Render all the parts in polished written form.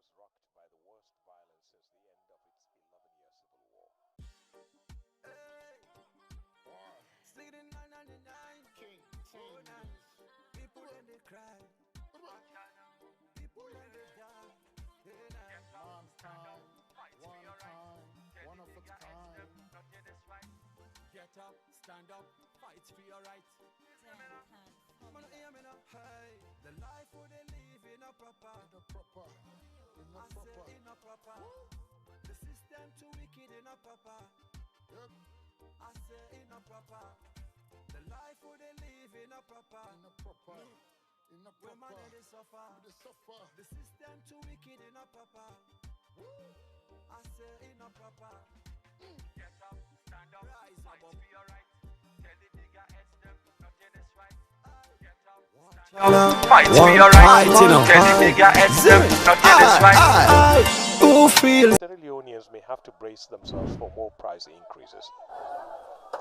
was rocked by the worst violence since the end of its 11-year civil war. Singing 999 King, people in the cry, people in the die. One of a kind. Get up, stand up, fight for your right. Man, hear me now. Hey, the life who they live in a proper. In a proper. The system too wicked in a proper. Yep. I say in a proper. The life who they live in a proper. Where man they suffer. The system too wicked in a proper. I say in a proper. Get up, stand up, Rise fight above. for your right. Tell the bigger heads them, nothing is right. Get up, stand up, fight for your right. Tell the bigger heads them, nothing is right. Who feels? Sierra Leoneans may have to brace themselves for more price increases.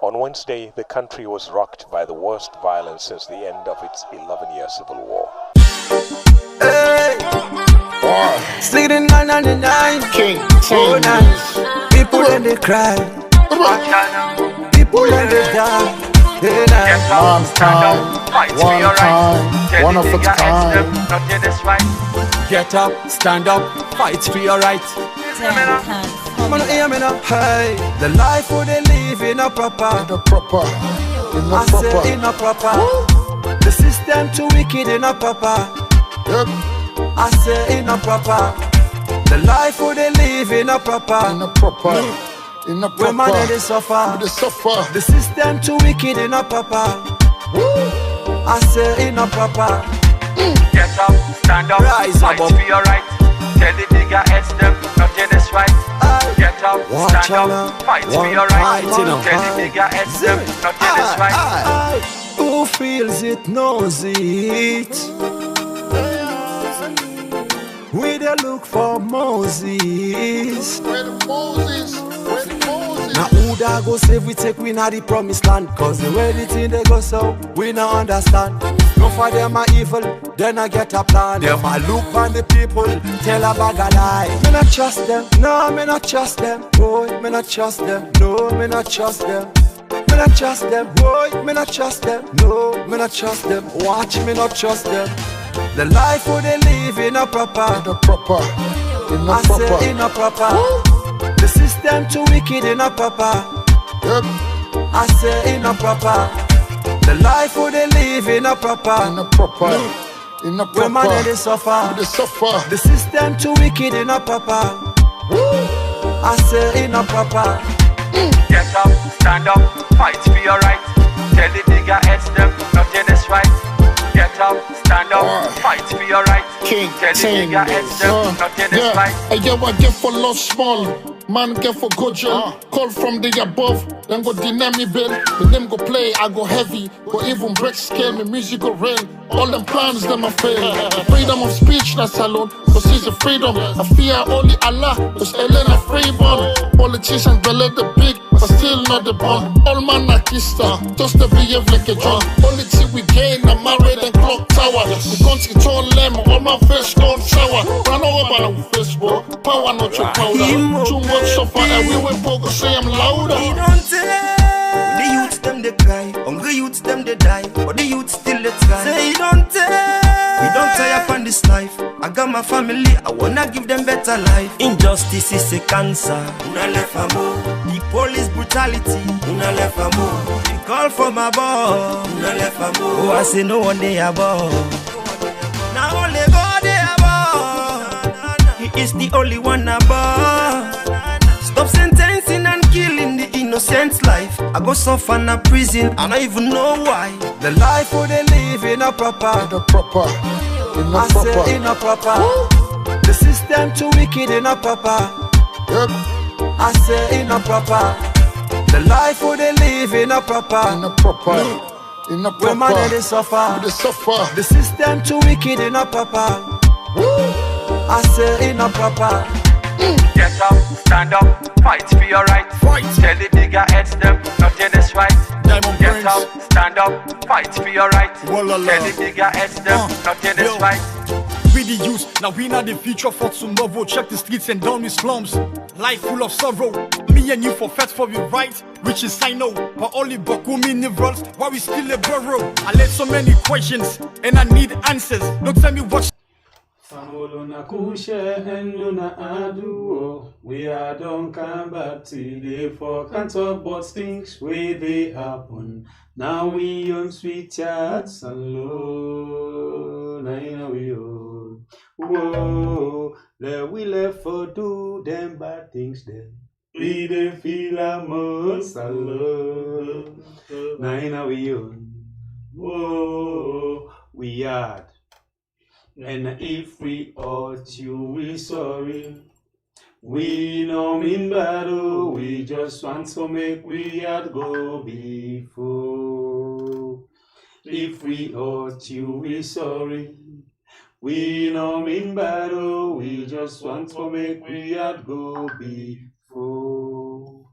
On Wednesday, the country was rocked by the worst violence since the end of its 11-year civil war. Singing 999 King, people in the cry, people in the die. Get up, stand up, fight for your right. Tell One the of a bigger heads kind. them, nothing is right. Get up, stand up, fight for your right. Man, hear me now. Hey, the life who they live in a proper. I say in a proper. The system too wicked in a proper. Yep. I say in a proper. The life who they live in a proper. Where man they suffer. The system too wicked in a proper. I say in a proper. Get up, stand up, Rise fight above. for your right. Tell the bigger heads them, nothing is right. Get up, Watch stand out, up, fight for one your fight, right. you know. Tell the bigger heads them, nothing is right. Who feels it knows it. We dey look for Moses. Where the Moses? Now who da go save we take we na the promised land? Cause the way the thing they go so, we no understand. No for them are evil, then I get a plan. Them a look on the people, tell a bag a lie. Me not trust them, no me not trust them. Boy, me not trust them, no me not trust them. Me not trust them, boy, me not trust them. No, me not trust them, watch me not trust them. The life who they live in a proper. I say in a proper. The system too wicked in a proper. Yep. I say in a proper. The life who they live in a proper. Where man they suffer. The system too wicked in a proper. I say in a proper. Get up, stand up, fight for your right. Tell the bigger heads them, nothing is right. Get up, stand up, fight for your right. King, Tell the bigger heads them, nothing is right. I get what I get for love small. Man get for good job. Call from the above, then go deny me bill. Me them go play, I go heavy. Go even break scale, me music go rain. All them plans, them a fail. Freedom of speech, that's alone. Cause it's a freedom. I fear only Allah, cause Elena freeborn. Politicians belay the big, but still not the bond. All man a kista, just to behave like a drunk. Only thing we gain, I'm married and clock tower. We can't control them, all my face don't shower. Run over by the Facebook, power not your powder. Too much suffer, and we will focus, say I'm louder. We don't tell. The youths them they cry, hungry youths them they die, but the youths still they try. Say you don't tell. We don't tie up on this life. I got my family, I wanna give them better life. Injustice is a cancer. Una left a move. The police brutality. Una left a move. The call from above. Una left a move. Oh, I say no one day above. Now only God they above. He is the only one above. Stop sentencing and killing the innocent life. I go suffer in a prison, and I even know why. The life who they live in a proper. I say in a proper. The system too wicked in a proper. Yep. I say in a proper. The life who they live in a proper. Where man they suffer. The system too wicked in a proper. I say in a proper. Get up, stand up, fight for your right. Tell the bigger heads them, nothing is right. Get up, stand up, fight for your right. Tell the bigger heads them, nothing is right. be the youth. Now we not the future for tomorrow. Check the streets and down the slums. Life full of sorrow. Me and you for fat for the right, which is I know. But only Boku mini rolls while we still a borrow. I let so many questions and I need answers. Don't tell me what. Famolona kushe henduna aduo. We are don't come back today for can't talk about things where they happen. Now we on sweet chats alone. Now we on. Whoa, we left for do them bad things then. We dey feel a most alone. Now we on. Whoa, we had. And if we ought you, we sorry. We no mean battle, we just want to make we had go before. If we ought you, we sorry. We no mean battle, we just want to make we had go before.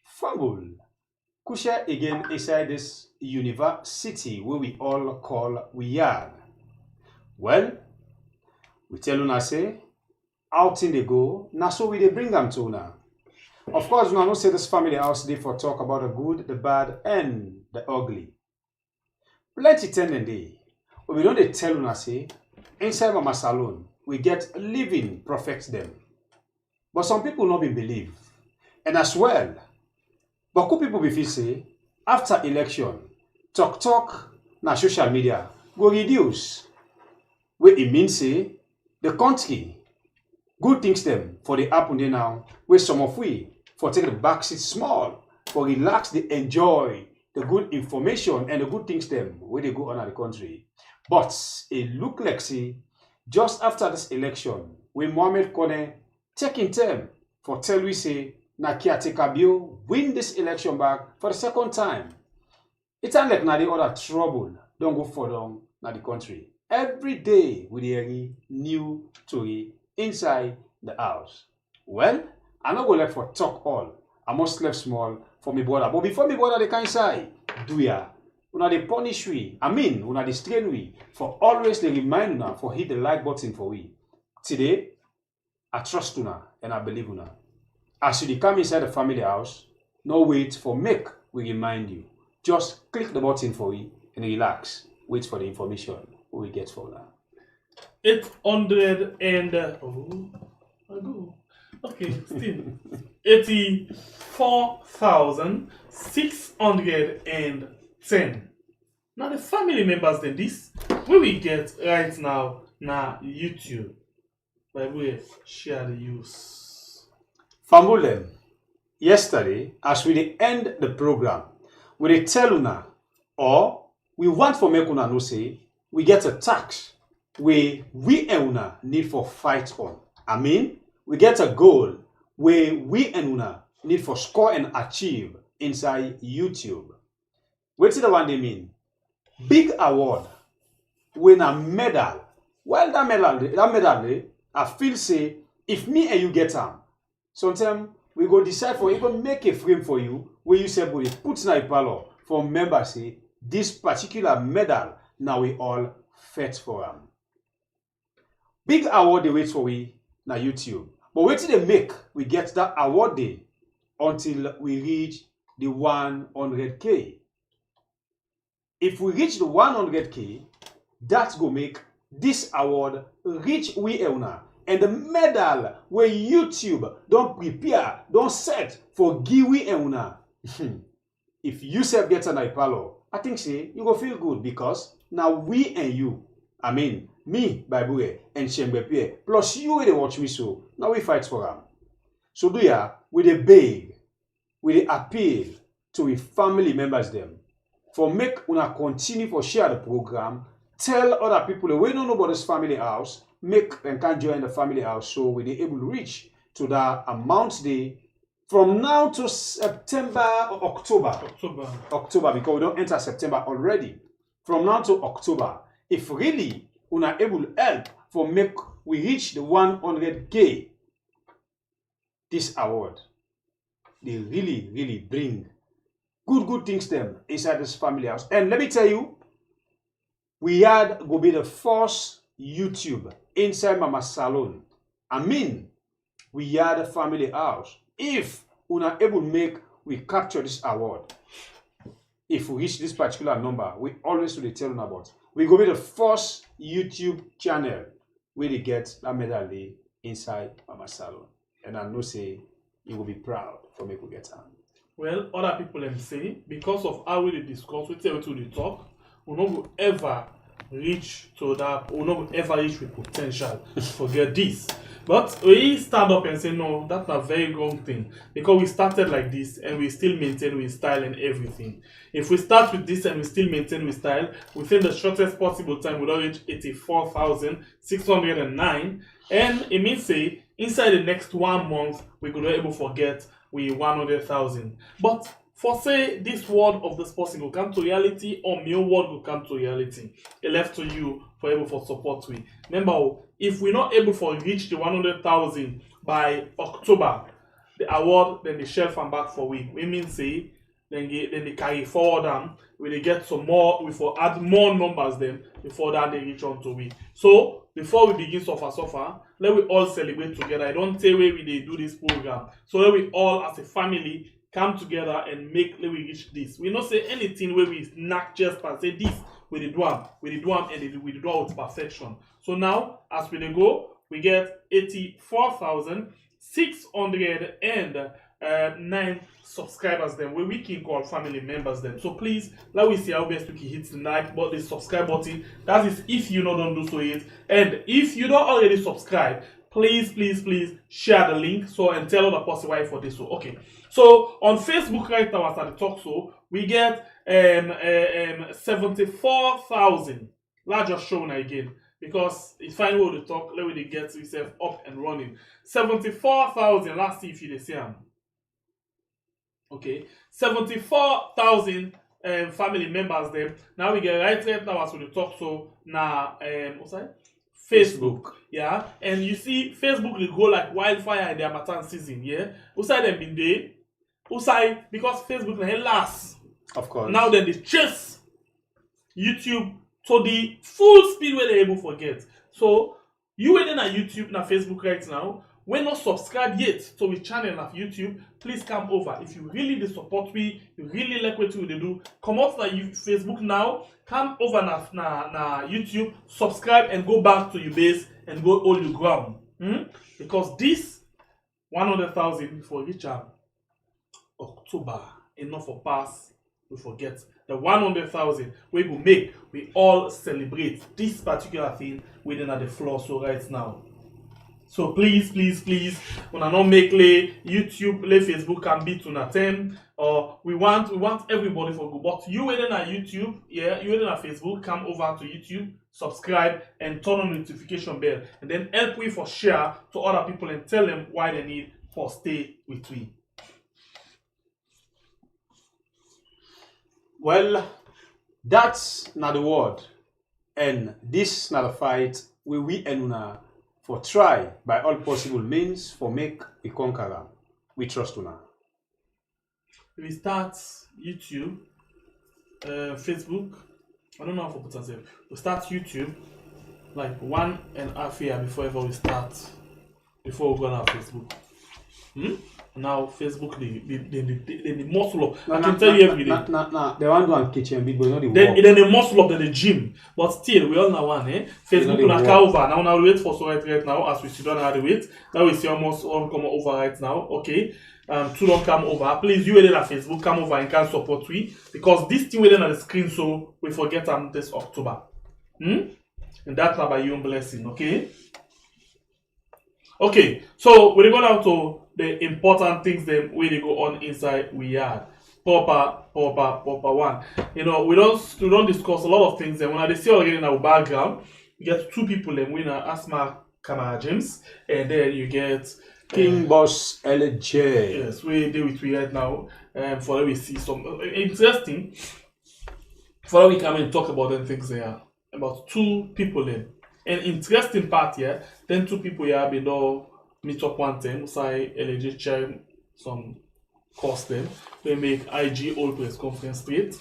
Fumble. Kusha again inside this university where we all call we are. Well, we tell una say, out in they go, now so we they bring them to una. Of course, we don't say this family house day for talk about the good, the bad, and the ugly. Plenty tending day. But we don't they tell una say, inside mama salon, we get living perfect them. But some people not been believe. And as well, but could people be feel say, after election, talk na social media go reduce. Where it means say the country good things them for the happen there now, where some of we for take the back seat small, for relax, they enjoy the good information and the good things them where they go on at the country. But it look like say just after this election, when Mohamed Kone taking term for tell we say na caretaker bill win this election back for the second time. It's like na the other trouble don't go for long na the country. Every day we hear new story inside the house. Well, I not go left for talk all. I must left small for me brother. But before me brother they can say, do ya? Una they punish we. I mean, una they strain we for always they remind una for hit the like button for we. Today, I trust una and I believe una. As you come inside the family house, no wait for make we remind you. Just click the button for we and relax. Wait for the information we get for that. 800 and still 84,610. Now the family members then this where we get right now YouTube. By way share the use. Famulem, yesterday as we end the program, we tell una or we want for make una know say we get a tax where we and una need for fight on. I mean, we get a goal where we and una need for score and achieve inside YouTube. What's the one they mean? Big award, win a medal. Well, that medal, I feel say if me and you get them, sometimes we go decide for even make a frame for you where you say, "Boy, put na ipalo for members say this particular medal." Now we all fight for them. Big award they wait for we na YouTube. But wait till they make we get that award day until we reach the 100K. If we reach the 100K, that's go make this award reach we euna. And the medal where YouTube don't prepare, don't set for give we euna. If you self get an ipalo, I think say you go feel good because now we and you, I mean me, Babuwe, and Shembepe, plus you they watch me so. Now we fight for them. So do ya with a beg, with a appeal to we family members them. For make una continue for share the program, tell other people we don't know about this family house, make and can join the family house so we they able to reach to that amount they from now to September or October, because we don't enter September already. From now to October, if really una able to help for make we reach the 100K, this award, they really bring good things them inside this family house. And let me tell you, we had go be the first YouTube, inside Mama Salon, I mean, we are the family house. If we are able to make, we capture this award. If we reach this particular number, we always will tell them about. We go be the first YouTube channel where they get that medal inside Mama Salon. And I know say you will be proud for me to get on. Well, other people them say, because of how we discuss, we tell you to the talk, we not go ever reach to that, we not go ever reach with potential. Forget this. But we stand up and say, no, that's a very wrong thing. Because we started like this and we still maintain with style and everything. If we start with this and we still maintain with style, within the shortest possible time, we'll reach 84,609. And it means, say, inside the next 1 month, we could be able to forget we 100,000. But for say this word of this person will come to reality or my word will come to reality, it left to you for able for support we. Remember, if we're not able to reach the 100,000 by October, the award then the shelf and back for we. We mean say then they carry forward them. We they get some more, we for add more numbers them before that they reach on to we. So before we begin suffer, let we all celebrate together. I don't say where we they do this program. So let we all as a family come together and let we reach this. We not say anything where we not just per say this we do and we do with perfection. So now as we go, we get 84,609 subscribers then where we can call family members then. So please let we see how best we can hit the like button, the subscribe button. That is if you don't do so yet. And if you don't already subscribe, please share the link so and tell other person why for this. So okay. So on Facebook right now as I talk so we get 74,000. Let's just show now again because it's fine what to talk. Let me get yourself up and running. 74,000. Let's see if you see them. Okay, 74,000 family members them. Now we get right now as we talk so now what's that? Facebook. Yeah, and you see Facebook will go like wildfire in the Harmattan season. Yeah, Usai them been there. Usai because Facebook na last. Of course. Now then they chase YouTube to the full speed where they're able to get. So you waiting at YouTube na Facebook right now. When not subscribed yet to the channel of YouTube, please come over. If you really dey support me, you really like what we do, come out to Facebook now, come over na YouTube, subscribe and go back to your base and go all your ground. Because this 100,000 before reach October, enough for pass, we forget. The 100,000 we will make, we all celebrate this particular thing within at the floor so right now. So please, when I not make YouTube, Facebook can be to attend. Or we want everybody for go. But you waiting at YouTube, yeah, you waiting at Facebook, come over to YouTube, subscribe, and turn on the notification bell, and then help we for share to other people and tell them why they need for stay with we. Well, that's not the word, and this not a fight. We and una for try by all possible means for make a conqueror. We trust una. We start YouTube, Facebook. I don't know how to put it. We start YouTube like 1.5 years before ever we start. Before we go on our Facebook. Now Facebook the muscle up. I can tell you every day. They want to do a kitchen bit, but not the work. Then the muscle up, then the gym. But still, we all know one, Facebook na over. Now we wait for so right now as we sit down and wait. Now we see almost all come over right now. Okay. Too long come over. Please, you wait at Facebook, come over and can support we because this thing waiting on the screen so we forget this October. And that's by your own blessing, okay? Okay, so we're going down to the important things then where they go on inside we are proper one. You know, we don't discuss a lot of things. And when I see already in our background, you get two people then winner Asmaa Kamara James, and then you get King Boss LJ. Yes, we deal with we right now. For that we see some interesting. For that we come and talk about them things there about two people then. An interesting part here, then two people here below meet up one time, say LJ chair some course them. They make IG Old Press Conference straight.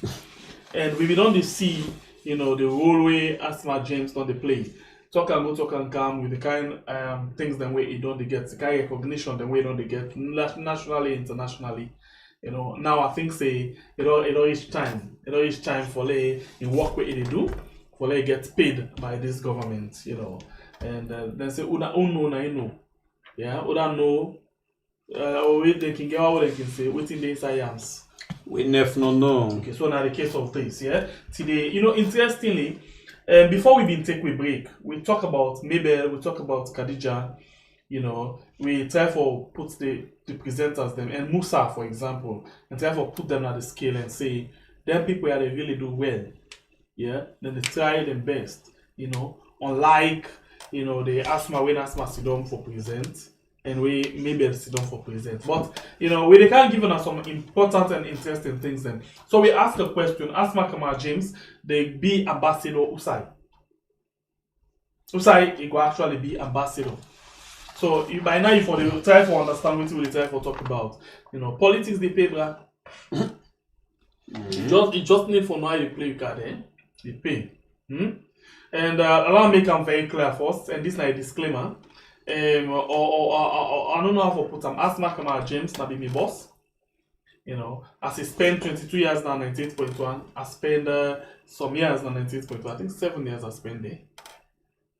And we don't see, you know, the role way Asmaa James on the play. talk and go, talk and come with the kind things then where you don't get, the kind of recognition then where you don't get nationally, internationally. You know, now I think say each time for in work where they do for get paid by this government, you know, and then say uno know, yeah, uno know, or they can get what they can say within the science. We never know. Okay, so now the case of this, yeah. Today, you know, interestingly, before we take a break, we talk about Mabel, we talk about Khadija, you know, we try for put the presenters them and Musa, for example, and try for put them at the scale and say, them people that they really do well, yeah, then they try their best, you know, unlike, you know, the Asmaa when Asmaa sit down for present, and we maybe sit down for present. But you know, they can't give us some important and interesting things then. So we ask a question, Asmaa Kamal James, they be ambassador Usai. Usai, he will actually be ambassador. So by now you for the try for understand what we try for talk about. You know, politics they pay, bruh. You just need for know how you play your card, eh? They pay. And allow me make them very clear first, and this is a disclaimer. I don't know how to put them. Asmaa Kamal James, na be my boss. You know, as he spent 22 years now 98.1, I spent some years now 98.1. I think 7 years I spent there.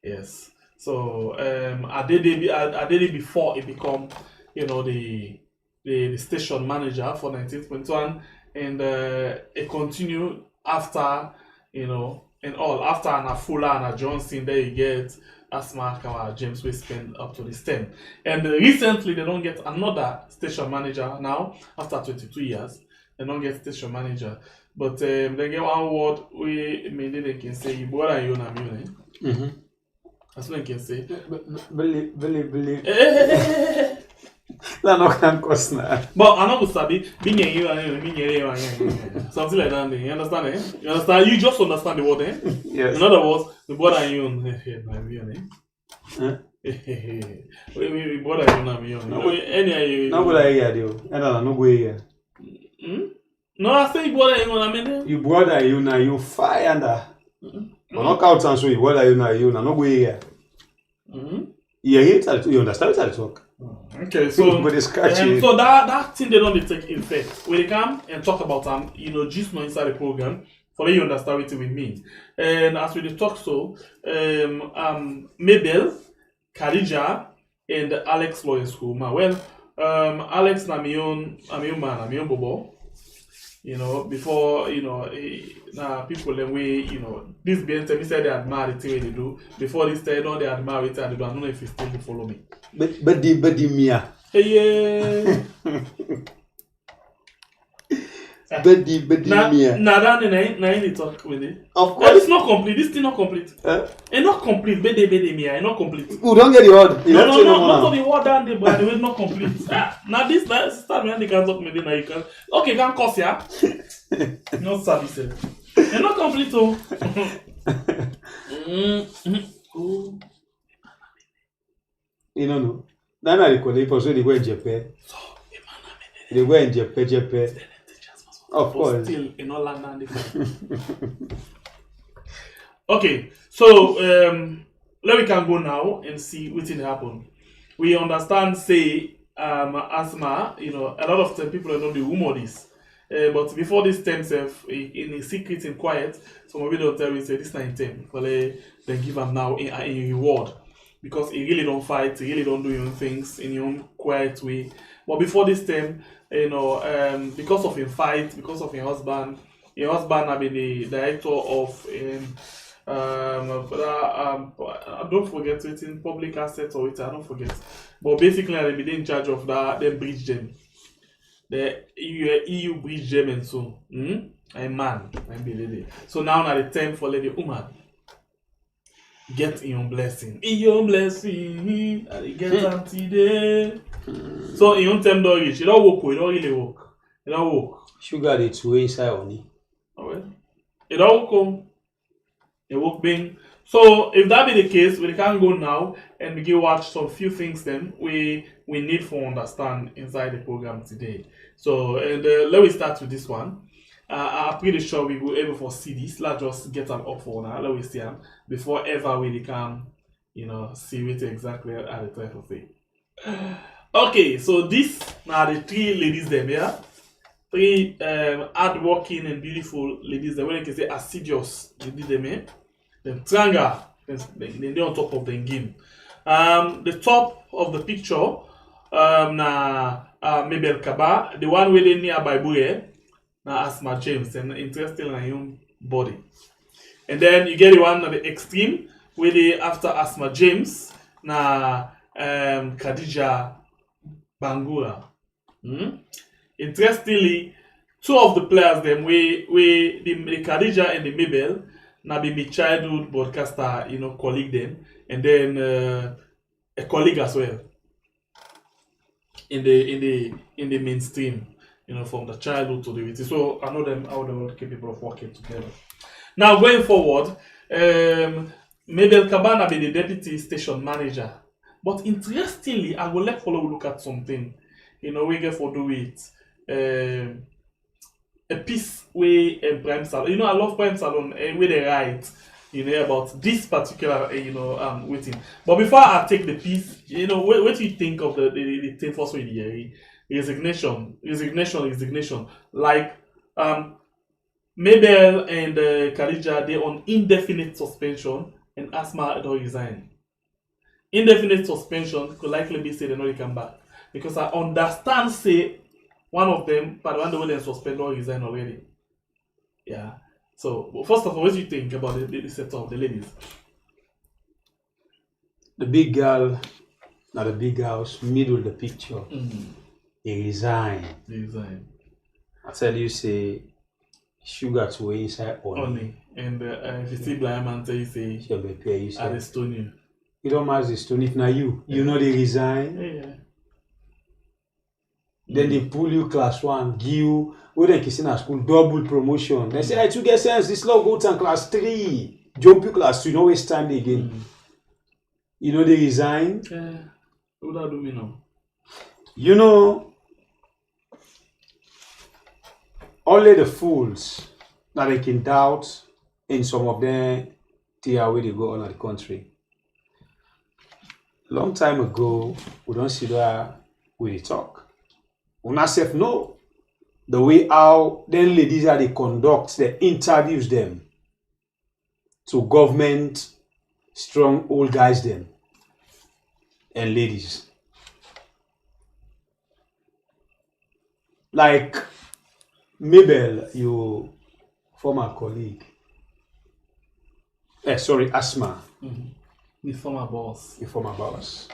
Yes. So I did it before it become, you know, the station manager for 98.1, and it continued after, you know, and all after Anna Fuller and Johnson. There you get Asmaa Kamal James we spend up to this time. And recently they don't get another station manager now after 22 years. They don't get station manager. But they get one word we maybe they can say you brother you na me. That's what I can say. Believe. La no can cost na. But I'm not going to sabi being you something like that. You understand? Eh? You understand? You just understand the word, eh? Yes. In other words, the brother and you, we brother you na me. No brother here, deal. No go here. No, I say brother you na me. You brother you na you fire under. No count and so you brother you na no go here. Yeah, you understand how to talk. Okay, so but it's catchy. So that thing they don't take effect. When they come and talk about you know, just know inside the program, for you understand what it will mean. And as we talk so, Mabel, Khadija, and Alex Lawrence Kuma. Well, Alex na my own bobo. You know, before, you know, people then we, you know, this being me said they admire the thing they do. Before this time, they admire it and they do. I don't know if you still follow me. But the Mia. Yeah. But the Mia. Nah, that talk with it. Of course. It's not complete. This thing not complete. It's not complete. But Mia, it's not complete. Who don't get the word? No, not the word down there, but the way not complete. Now this start when they can talk maybe now you can. Okay, can cost ya. Not services. It's not complete though. You don't know. That's not the quality for so they go in Japan. They go in Japan. Of course. Still in all land. Okay, so let we can go now and see what will happen. We understand, say, Asmaa, you know, a lot of time people don't know the rumor this. But before this time, in a secret and quiet, some of you don't tell me say this 9 but they give them now a reward. Because he really don't fight, he really don't do your own things in your own quiet way. But before this time, you know, because of his fight, because of his husband have been the director of I don't forget it in public assets or it, I don't forget. But basically they be in charge of that, then bridge them. The EU bridge them and so a man, I believe. So now at the time for lady woman. Get in your blessing. In your blessing, and get them today. So in your time don't reach. You don't work. You don't really work. You don't work. Sugar the two inside only. Alright. You don't work. You work being. So if that be the case, we can go now and begin watch some few things then we need for understand inside the program today. So and let me start with this one. I'm pretty sure we will able to see this. Let's just get an up for now. Let me see them before ever we can see what exactly I dey try to say. Okay, so this now the three ladies them, yeah. Three hardworking and beautiful ladies that when I can say assiduous ladies them, eh? Them tranga, they on top of the game. The top of the picture, na Mabel Kaba, the one where they near Bible, na Asmaa James, and interested in her own body. And then you get the one at the extreme, where they after Asmaa James, na Khadija Bangura. Interestingly, two of the players them we the Khadija and the Mabel now be my childhood broadcaster, colleague them, and then a colleague as well in the mainstream, from the childhood to the VT. So I know them how they were capable of working together. Now going forward, Mabel Kabana be the deputy station manager. But interestingly, I will let follow look at something. We get for do it. A piece where Prime Salon. I love Prime Salon where they write, about this particular, waiting. But before I take the piece, what do you think of the thing first with the resignation? Like, Mabel and Khadija, they're on indefinite suspension, and Asmaa don't resign. Indefinite suspension could likely be said they not come back. Because I understand, say, one of them, but one the way they suspend or resign already. Yeah. So, first of all, what do you think about the setup of the ladies? The big girl, not the big house, middle of the picture. He resign. I tell you, say, sugar to inside honey. And if you see blind man, tell you, say, she'll be pay you. I stone you. You don't matter the stone. If now you know they resign. Yeah. Then they pull you class 1, give you, when they kiss in a school, double promotion. They say, to get sense, this law go to class 3, jump you class 2, you know waste time again. They resign. What that do me now? Only the fools that they can doubt in some of them their way they go on at the country. Long time ago, we don't see that we talk. Una self know the way how then ladies are they conduct, they interviews them to government strong old guys them and ladies. Like Mabel, your former colleague. Asmaa. The former boss.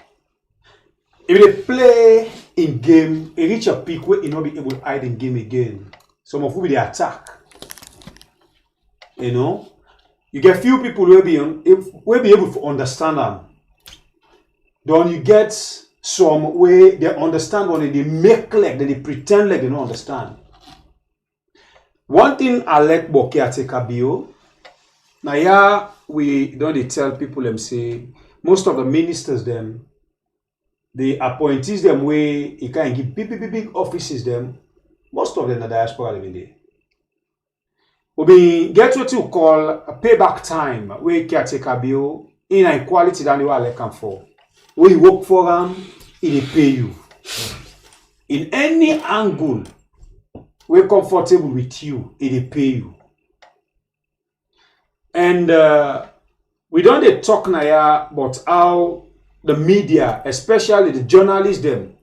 If they play in game, they reach a peak where you not be able to hide in game again. Some of who they attack. You get few people will be able to understand them. Then you get some way they understand when they make like they pretend like they don't understand. One thing I like about caretaker bio, now yeah, we don't tell people them say most of the ministers them, the appointees them where you can give big offices them, most of them are diaspora living there. We get what you call a payback time where caretaker bill in equality than you are looking for. When you work for them, it pay you. In any angle, we're comfortable with you, it pay you. And we don't talk now about how the media, especially the journalists them,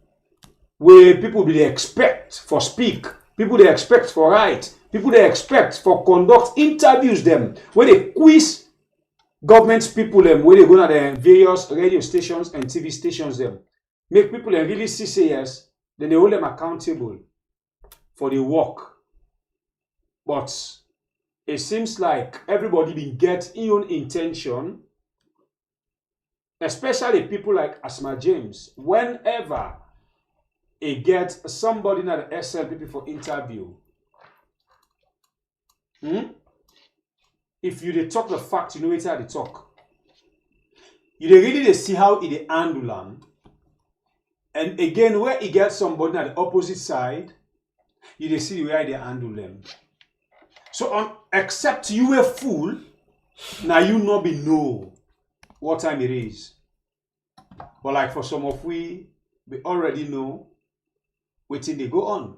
where people they expect for speak, people they expect for write, people they expect for conduct interviews them, where they quiz government people them, where they go to the various radio stations and TV stations them, make people them really see say yes, then they hold them accountable for the work. But it seems like everybody been get own intention, especially people like Asmaa James. Whenever they get somebody in the SLPP for interview, if you they talk the fact, you know it's how they talk. You they see how they handle them. And again, where he gets somebody at the opposite side, you they see the way they handle them. So except you a fool, now you not be know. what time it is. But like for some of we already know waiting they go on.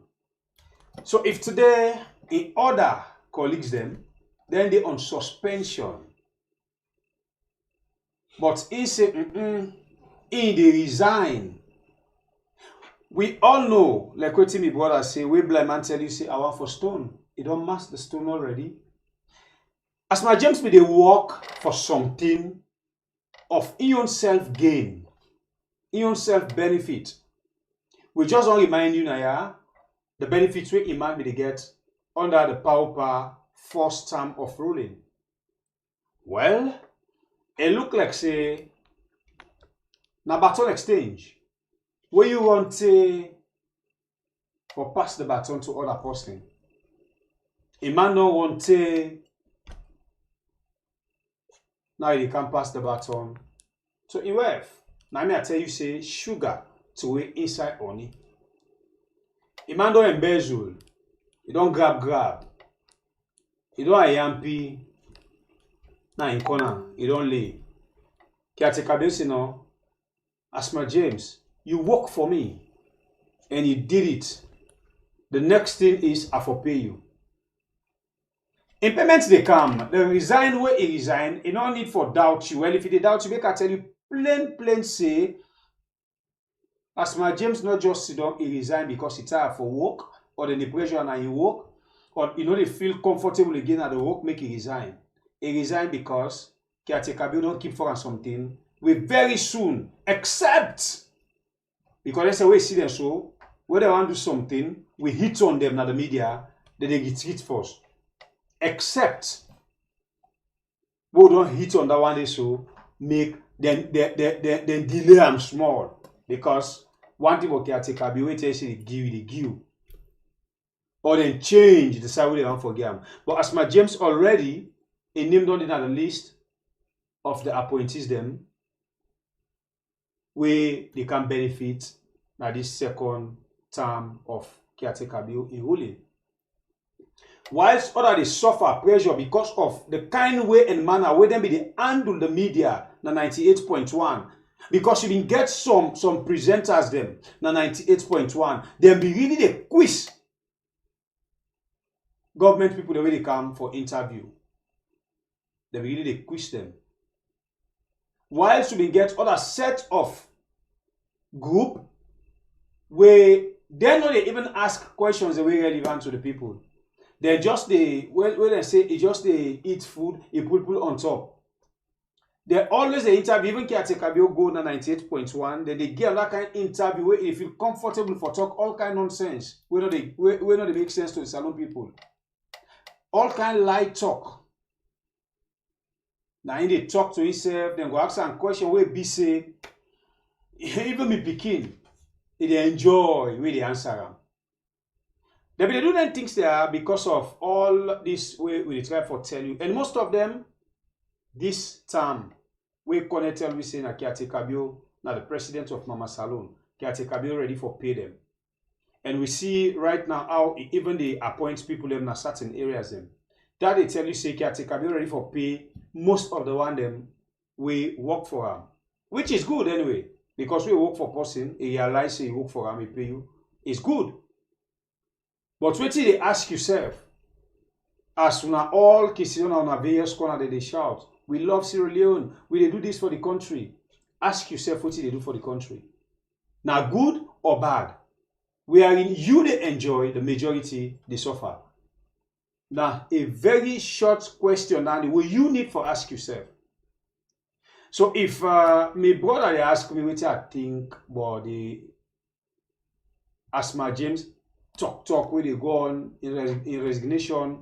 So if today in other colleagues them, then they on suspension. But he say, he they resign. We all know, like what my brother say, we blind man tell you, say, I want for stone. You don't mask the stone already. Asmaa James be they work for something of your own self-gain, your own self-benefit. We just want to remind you now, the benefits we man be they get under the power first term of ruling. Well, it look like say, na baton exchange. Where you want to or pass the baton to other person. A man no want to now you can pass the baton to a wife. Now me I tell you say sugar to way inside honey. A man don't embezzle. You don't grab. You don't a yampy. Now in corner, you don't lay. Caretaker say no. Asmaa James, you work for me and you did it. The next thing is I for pay you. In payments they come, they resign where he resign, you no need for doubt you. Well, if they doubt you, make I tell you plain say Asmaa James not just sit down, he resign because he tired for work, or then the pressure and he work, or you know they feel comfortable again at the work, make he resign. He resign because caretaker bill don't keep for something. We very soon, except because that's the way we see them so when they want to do something, we hit on them now the media, then they get hit first. Except we don't hit on that one day so make then delay them small. Because one thing about caretaker bill, wait till they give. Or then change the side way they want to forget them. But Asmaa James already named on the list of the appointees them where they can benefit now this second term of caretaker bill in ruling. Whilst other they suffer pressure because of the kind way and manner where them be they handle the media na 98.1. Because you can get some presenters them na 98.1, them be really the quiz government people the way they come for interview. They be really the quiz them. Whilst you can get other set of group where they not even ask questions the way relevant to the people. They just when they say it just they eat food, it put people on top. They always the interview, even caretaker bill go na 98.1, then they get that kind of interview where they feel comfortable for talk all kind of nonsense. Where not they make sense to the salon people. All kind of light talk. Now in they talk to himself, then go ask some question where be say, even me picking, they enjoy where they answer them. They do them things there because of all this way we try for tell you. And most of them, this term, we connect tell we say na caretaker bill, now the president of Mama Salon, caretaker bill ready for pay them. And we see right now how even they appoint people them in certain areas them. That they tell you say caretaker bill ready for pay most of the one them we work for them. Which is good anyway. Because we work for person, he realize say you work for them, he pay you. It's good. But wait till they ask yourself, as soon as all Kission on various corner they shout, we love Sierra Leone, we they do this for the country. Ask yourself what they do for the country. Now good or bad? We are in you they enjoy, the majority they suffer. Now a very short question and what you need for ask yourself. So if my brother they ask me what I think about the Asmaa James talk where they go on in resignation,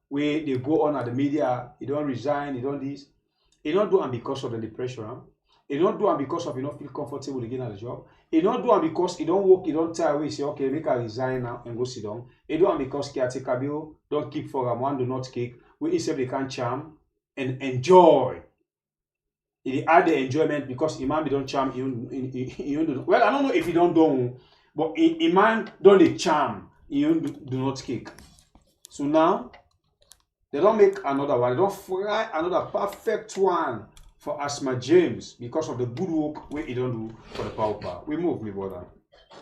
where they go on at the media, he don't resign, he don't this. He don't do it because of the depression. Huh? He don't do it because of he don't feel comfortable again at the job. He don't do it because he don't work, he don't tire away, say, okay, make a resign now and go sit down. He do it because caretaker bill don't keep for him, one do not kick, we instead they can charm and enjoy. He add the enjoyment because Imam don't charm, well, I don't know if he don't do, but Imam don't the charm, you do not kick. So now, they don't make another one. They don't fry another perfect one for Asmaa James because of the good work we don't do for the power. We move, me brother.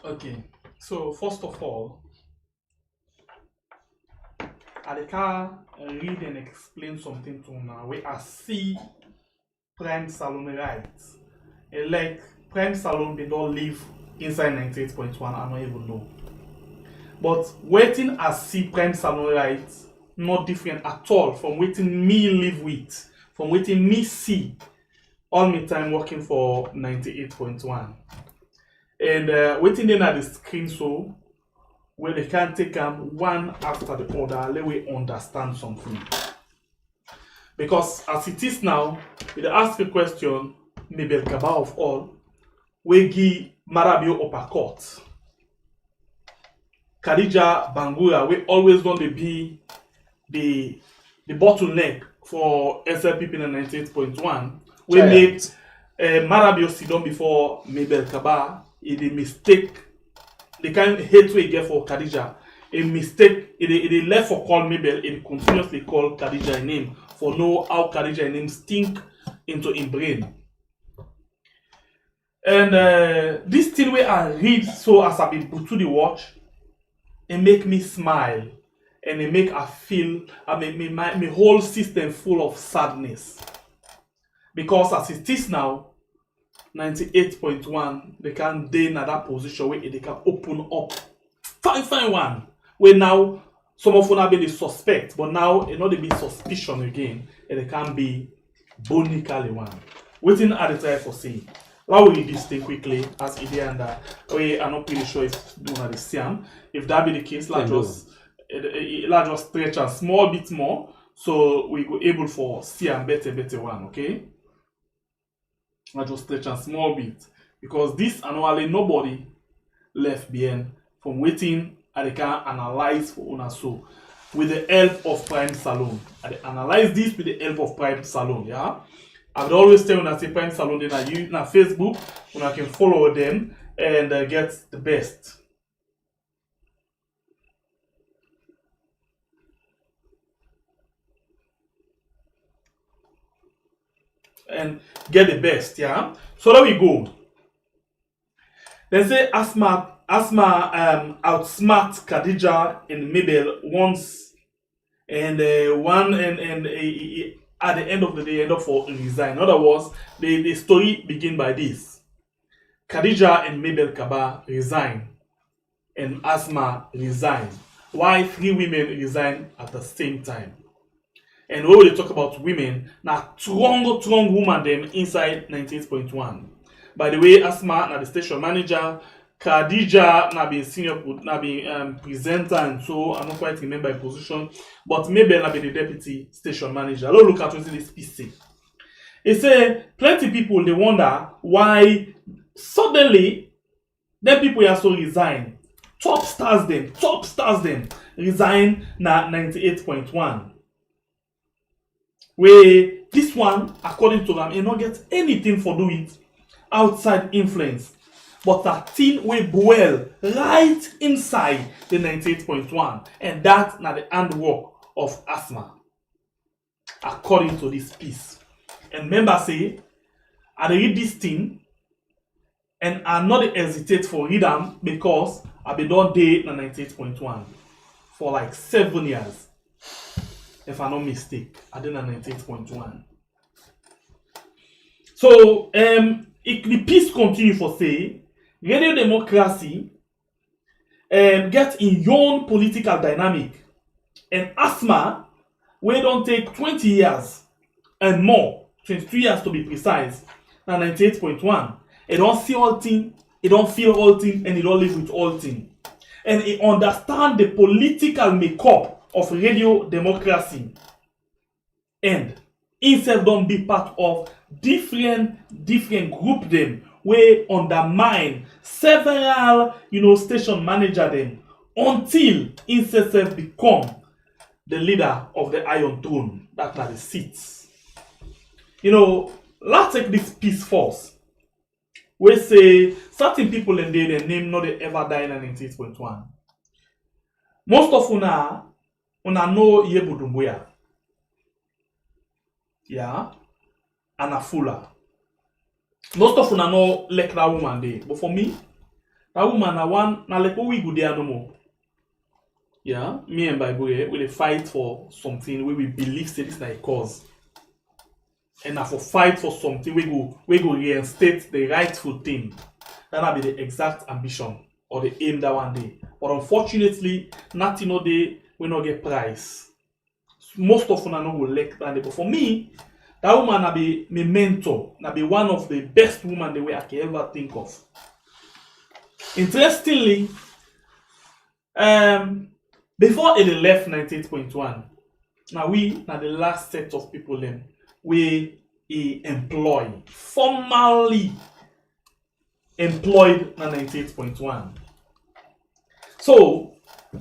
Okay, so first of all, I can read and explain something to now where I see Prime Salon rights. Like Prime Salon, they don't live inside 98.1, I don't even know. But waiting I see Prime Salon rights not different at all from waiting me live with, from waiting me see all my time working for 98.1. And waiting then at the screen so where they can take them one after the other, let we understand something. Because as it is now, if they ask a question, maybe the Kaba of all, we give Marabio uppercut. Khadija Bangura, we always going to be the bottleneck for SLPP in 98.1. We make Marabio sit down before Mabel Kaba. It's a mistake. The kind of hate we get for Khadija. A mistake. It left for call Mabel. It continuously call Khadija a name for know how Khadija a name stink into in brain. And this thing where I read so as I be put to the watch, it make me smile and it make I feel my whole system full of sadness. Because as it is now, 98.1, they can stay in that position where they can open up. Fine one. Where now some of them have been the suspect, but now it not be suspicion again, and they can be bonically one. Waiting at the time for saying. Why will we read this thing quickly as idea and we are not pretty sure if do not see them. If that be the case, let's just stretch a small bit more so we go able for see and better one, okay? I just stretch a small bit because this annually nobody left behind from waiting and they can analyze for una so with the help of Prime Salon. And they analyze this with the help of Prime Salon, yeah. I would always tell una say Prime Salon then you na Facebook, una can follow them and get the best. And get the best, yeah. So there we go. They say Asmaa outsmart Khadija and Mabel once, and at the end of the day, end up for resign. In other words, the story begin by this: Khadija and Mabel Kaba resign, and Asmaa resign. Why 3 women resign at the same time? And when we talk about women, now strong woman them inside 98.1. By the way, Asmaa na the station manager, Khadija na be senior, na be presenter, and so I don't quite remember her position. But maybe na be the deputy station manager. Let's look at what this PC. It say plenty people they wonder why suddenly them people also resign. Top stars them resign na 98.1. Where this one, according to them, it not get anything for do it outside influence, but a thing we dwell right inside the 98.1, and that's not the handwork of Asmaa, according to this piece. And remember, say, I read this thing, and I not hesitate for read them because I been done day in 98.1 for like 7 years. If I'm not mistake, I did a 98.1. So, the piece continue for say, radio democracy get in your own political dynamic. And Asmaa, we don't take 20 years and more, 22 years to be precise, and 98.1. It don't see all thing, it don't feel all thing, and it don't live with all thing. And it understand the political makeup of radio democracy, and instead don't be part of different group them where undermine several station manager them until instead become the leader of the Iron Throne, that are the seats. Let's take this piece first. We say certain people in there, their name not they ever die in 98.1. Most of una know Yebudumbuya. Yeah. Anna Fuller. Most of una know like that woman there, but for me, that woman na one na like we go there no more. Yeah, me and Bible we fight for something where we believe say this na a cause. And now for fight for something we go reinstate the rightful thing. That'll be the exact ambition or the aim that one day. But unfortunately, nothing no day we not get prize. Most of them no go like that day. But for me, that woman na be my mentor, na be one of the best women the way I can ever think of. Interestingly, before it left 98.1, now we na the last set of people then we employ formally employed na 98.1. So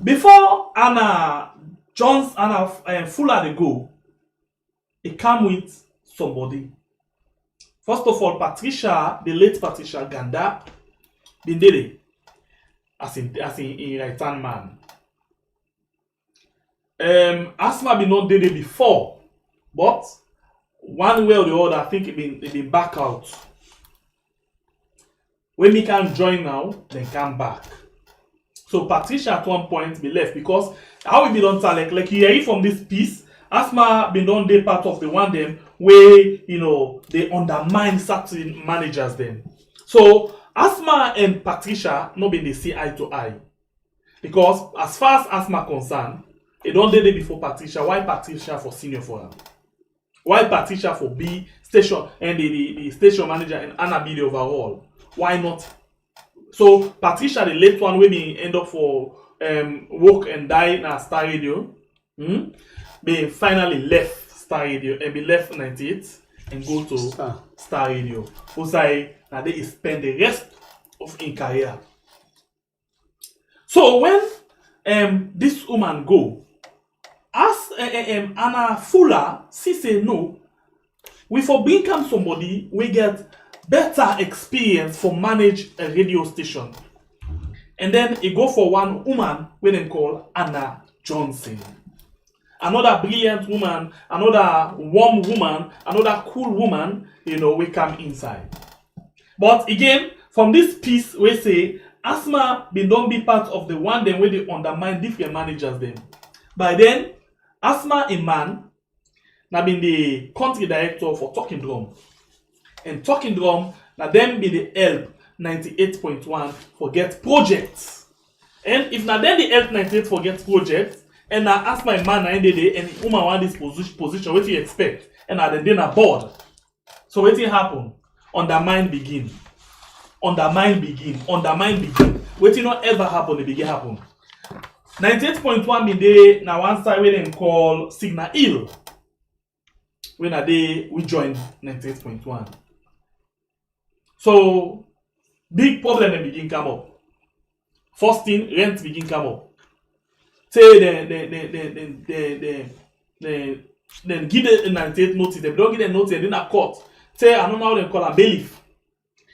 before Anna Fuller they go, it come with somebody. First of all, Patricia, the late Patricia Ganda, been there as in right hand man. Asmaa been not there before, but one way or the other, I think it been back out. When we can join now, then come back. So Patricia at one point be left because how we be done like you hear it from this piece, Asmaa been done they part of the one them where they undermine certain managers then. So Asmaa and Patricia not been they see eye to eye. Because as far as Asmaa concerned, it don't day before Patricia. Why Patricia for senior for her? Why Patricia for B station and the station manager and Anna be the overall? Why not? So Patricia, the late one, will be end up for work and die in a Star Radio. Be finally left Star Radio and be left 98 and go to Star Radio. Who say that they spend the rest of in career. So when this woman go, as Anna Fuller, she say no, we for become somebody we get better experience for manage a radio station. And then it go for one woman we then call Anna Johnson. Another brilliant woman, another warm woman, another cool woman, we come inside. But again, from this piece we say Asmaa been don't be part of the one then where they undermine different managers then. By then, Asmaa a man now been the country director for Talking Drum. And Talking Drum now them be the help 98.1 for get projects. And if now then the help 98 for get projects, and now Asmaa a man na day and the woman want this position, what do you expect? And now then a board. So what happen? Undermine begin. What will not ever happen, it begin happen. 98.1 mean they now one side where they call Signal Hill. When a day we join 98.1. So big problem then begin come up. First thing, rent begin come up. Say then give the 98 notice, they don't give the notice, then a court. Say I don't know how they call a bailiff.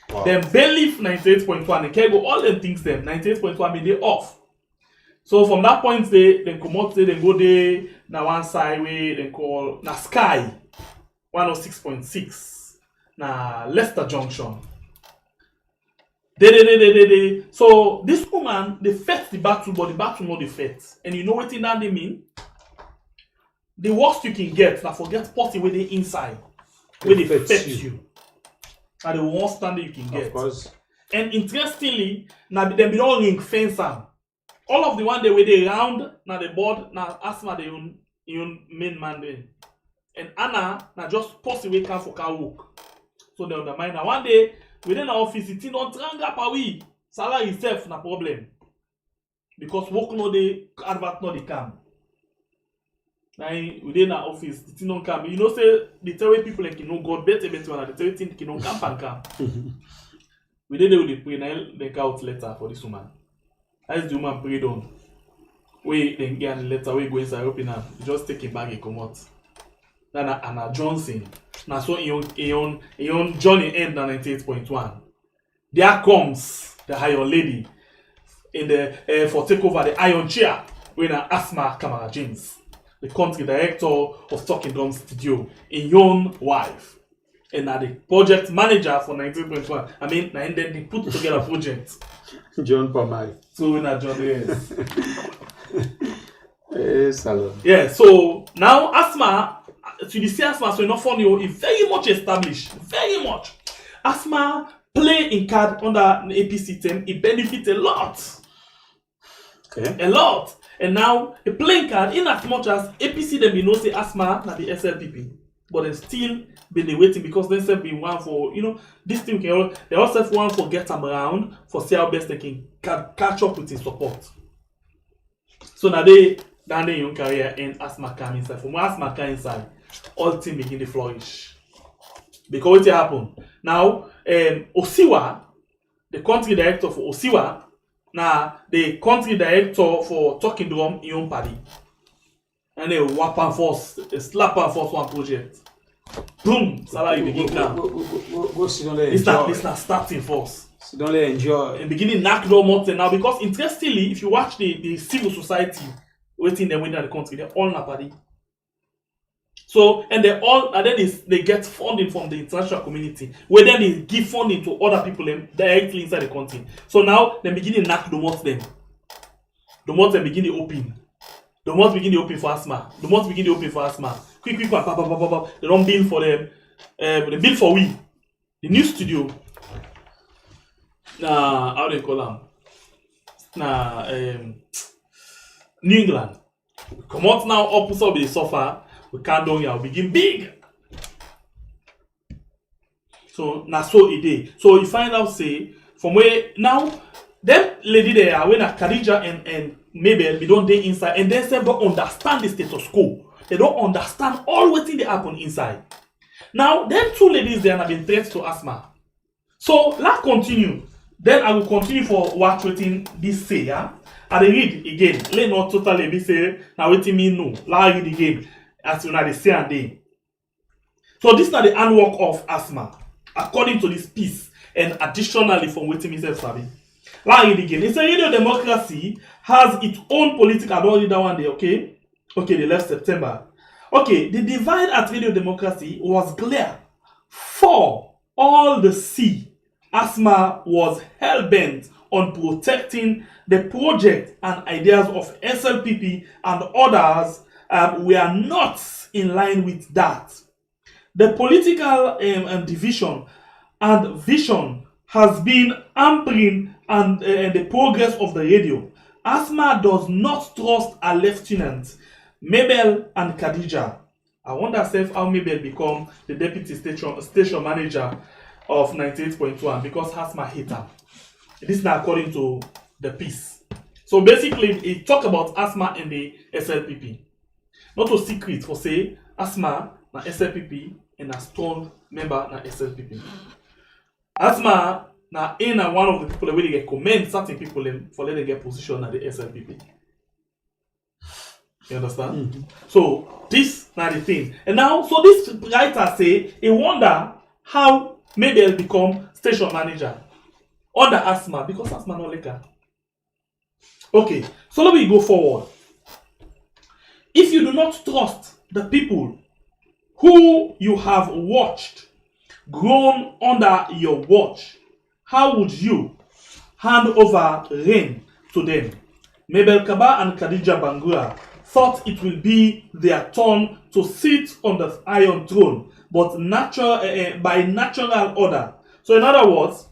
Wow. Then bailiff 98.1, they can go all them things them 98.1 mean they off. So from that point they come out, they go there now one side way they call na Sky 106.6 na Leicester Junction. So this woman they fetch the battle, but the battle not the fetch. And you know what that they mean? The worst you can get, now forget party where they inside, where they fetch you. And the worst standard you can get. Of course. And interestingly, now them be all ring fence am. All of the one they were they round now the board now Asmaa the own main man then. And Anna now just post away can for car work. So they undermine. Now one day within our office it don't tranga pa we salary itself na problem. Because work no they advert no they come. Now within our office it don't come. You know say the tell people like God better one the tell thing don't come. We did they pray now they out letter for this woman. As the woman prayed on, we then get a letter we go inside open up, just take a bag and come out. Then Anna Johnson, now so in own journey end na 98.1. There comes the iron lady in the for take over the iron chair when Asmaa Kamara James, the country director of Talking Drum Studio, in your wife. and are the project manager for 19.1. I mean, and then they put together a project. John Pomai. So we're not John, yes. Yeah, so now Asmaa, to the Asmaa, so enough funny, is very much established. Very much. Asmaa play in card under the AP system, it benefits a lot. Okay. A lot. And now a playing card, in as much as APC them be know say Asmaa na the SLPP, but they still been waiting because they say be one for this thing can they also have one for get them around for see how best they can catch up with his support. So now they young career in Asmaa come inside. From Asmaa come inside, all team begin to flourish. Because what happen now? Osiwa, the country director for Osiwa. Now, the country director for Talking Drum in your party. And they whap and force, they slap and force one project. Boom! Salary begin come. Go sit down there. It's not starting force. Sit down there, enjoy. And beginning knock door mountain now because interestingly, if you watch the civil society waiting them within the country, they're all in a party. So and then they get funding from the international community, where then they give funding to other people directly inside the country. So now they begin to knock the months them. The months they begin to open. The months begin to open for Asmaa. The months begin to open for Asmaa. Quick, they don't bill for them. They bill for we. The new studio. How they call them? New England. Come out now up with the sofa. We can't do here, we begin big. So now so it is. So you find out say from where now them lady there when Khadija and Mabel we don't dey inside and they say don't understand the status quo. They don't understand all what thing they happen inside. Now them two ladies there have been threats to Asmaa. So let's continue. Then I will continue for what waiting this say, yeah. I read again. Let not totally be say now waiting me no. Let's read again. As you know, they say and they. So this is not the handwork of Asmaa, according to this piece, and additionally from waiting myself sabi. Let's read again. It says radio democracy has its own political. I don't read that one day, okay? Okay, they left September. Okay, the divide at radio democracy was clear. For all the sea, Asmaa was hell-bent on protecting the project and ideas of SLPP and others. We are not in line with that. The political division and vision has been hampering and the progress of the radio. Asmaa does not trust her lieutenants, Mabel and Khadija. I wonder how Mabel become the deputy station manager of 98.1 because Asmaa hate her. This is now according to the piece. So basically, it talk about Asmaa and the SLPP. Not a secret for say Asmaa na SLPP and a strong member na SLPP. Asmaa na one of the people where they get commend certain people for let them get position at the SLPP. You understand? Mm-hmm. So this na the thing. And now so this writer say he wonder how Mabel become station manager under Asmaa because Asmaa no like her. Okay, so let me go forward. If you do not trust the people who you have watched, grown under your watch, how would you hand over reign to them? Mabel Kaba and Khadija Bangura thought it will be their turn to sit on the iron throne, but by natural order. So in other words,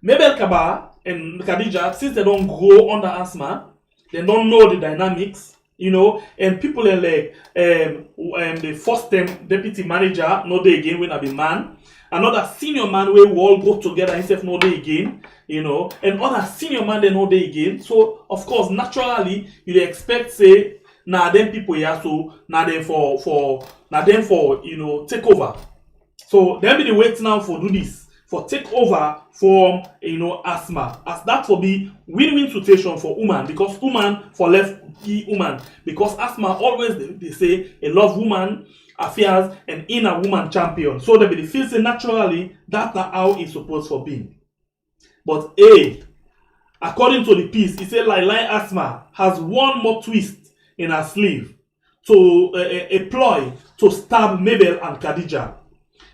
Mabel Kaba and Khadija, since they don't grow under Asmaa, they don't know the dynamics, and people are like the first time deputy manager, no day again when I be man. Another senior man where we all go together himself no day again, and other senior man they no day again. So of course, naturally, you expect say them people here, so them for take over. So they'll be the wait now for do this. For take over from Asmaa, as that will be win-win situation for woman because woman for left woman because Asmaa always they say a love woman affairs and in a woman champion. So they be feel say naturally that's not how it's supposed to be. But according to the piece, it said like Asmaa has one more twist in her sleeve to a ploy to stab Mabel and Khadija.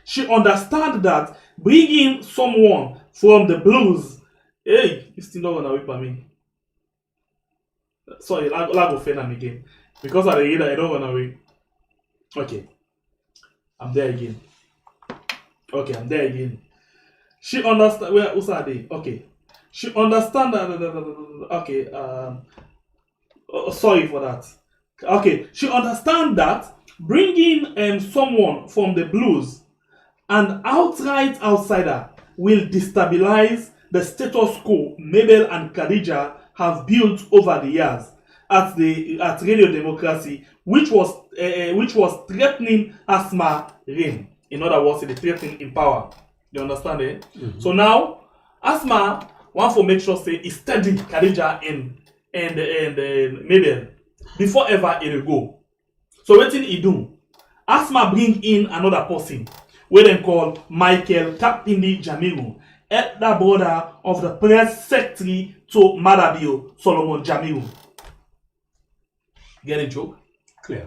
She understand that bringing someone from the blues, hey, it's still not gonna wait for me. Sorry, I'll go offend them again. Because I read I don't wanna wait. Okay. I'm there again. Okay, I'm there again. She understand where are they? Okay. She understand that okay, sorry for that. Okay, she understand that bringing someone from the blues, an outright outsider, will destabilize the status quo Mabel and Khadija have built over the years at Radio Democracy, which was threatening Asmaa reign. In other words, the threatening in power. You understand it? So now Asmaa want to make sure say is steady Khadija and Mabel before ever it will go. So what did he do? Asmaa bring in another person, where they call Michael Kapindi Jamiru, elder brother of the press secretary to Madabio Solomon Jamiru. Get a joke? Clear.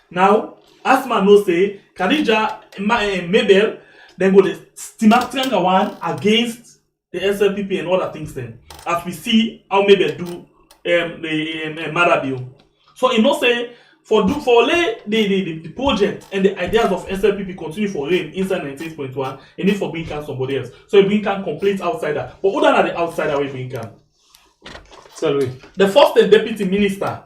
Now, Asmaa no say Khadija Mabel then go the stigmatic one against the SLPP and other things then. As we see how Mabel do the Madabio. So you know say for lay the project and the ideas of SLPP continue for reign inside 98.1, you need for bring can somebody else. So you bring can complete outsider. But other than the outsider we bring can. Tell me. The first and deputy minister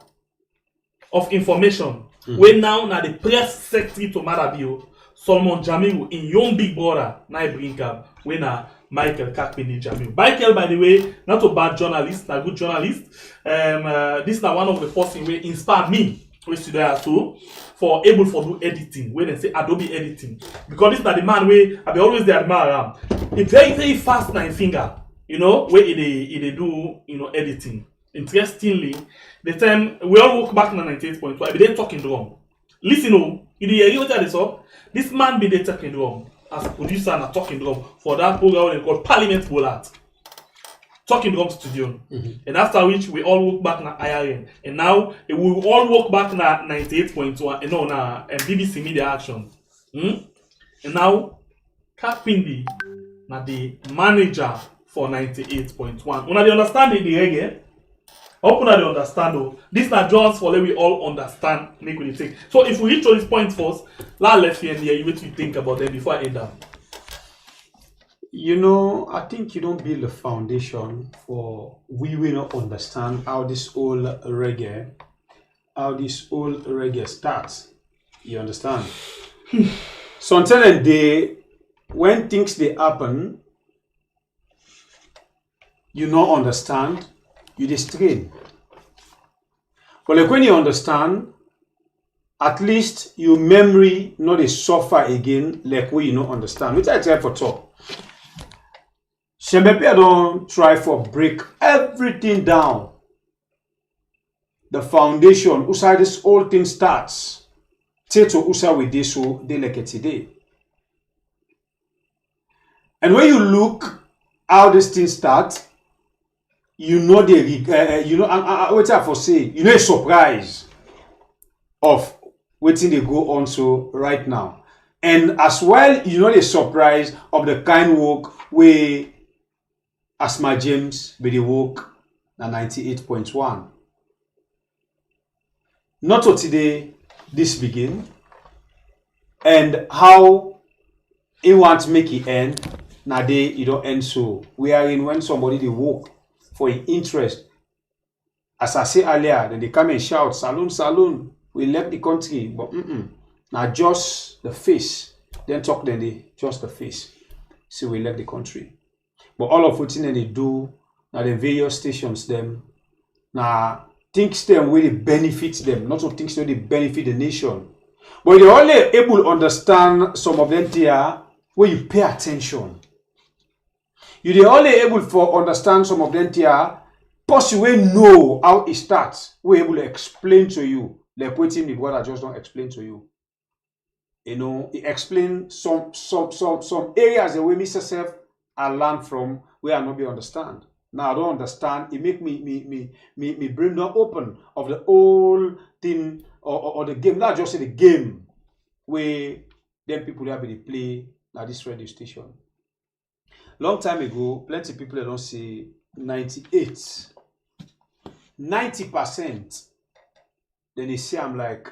of information, we now the press secretary to Madabio, Solomon Jamiru in young big brother, now bring can we na Michael Kakpini Jamiru. Michael, by the way, not a bad journalist, a good journalist. This is one of the person who inspired me. We should also for able for do editing when they say Adobe editing, because this is the man where I be always they admire it's very fast nine finger, you know, where they do editing. Interestingly, the time we all walk back in 98.2, I be there talking drum. Listen, you what this up? This man be there talking drum as a producer and a talking drum for that program called Parliament Bolat. Talking Drum Studio. And after which we all walk back na IRN. And now we will all walk back na 98.1 and no na BBC Media Action. And now Kapindi na the manager for 98.1. Una dey understand the reggae? Hope una dey understand though. This na just for let we all understand make we take. So if we reach to this point first, let's hear you what you think about them before I end up. You know, I think you don't build a foundation for we will not understand how this whole reggae starts. You understand? So until the day when things they happen, you not understand, you dey strain. But like when you understand, at least your memory not dey suffer again like when you not understand. Which I try for talk. Shemepe don't try for break everything down. The foundation, usai this whole thing starts. Teto usa with this so they like it today. And when you look how this thing starts, you know what I for say, you know a surprise of waiting they go on so right now. And as well, you know the surprise of the kind work where Asmaa James be the work na 98.1. Not to today this begin and how he want to make it end na day it don't end so. We are in when somebody they work for an interest. As I say earlier, then they come and shout, "Saloon, saloon, we left the country." But now just the face. Then talk then they just the face. So we left the country. But all of what they do, now the various stations them, now things them really benefit them, not so things really benefit the nation. But you're only able to understand some of them here where you pay attention. You're only able to understand some of them here, possibly know how it starts. We're able to explain to you, like what I just don't explain to you. You know, it explain some areas the way Mr. Self I learn from where I not be understand. Now I don't understand. It make me brain not open of the whole thing or the game. Not just the game where them people there be play at this radio station. Long time ago, plenty of people don't say 98, 90%. Then they say I'm like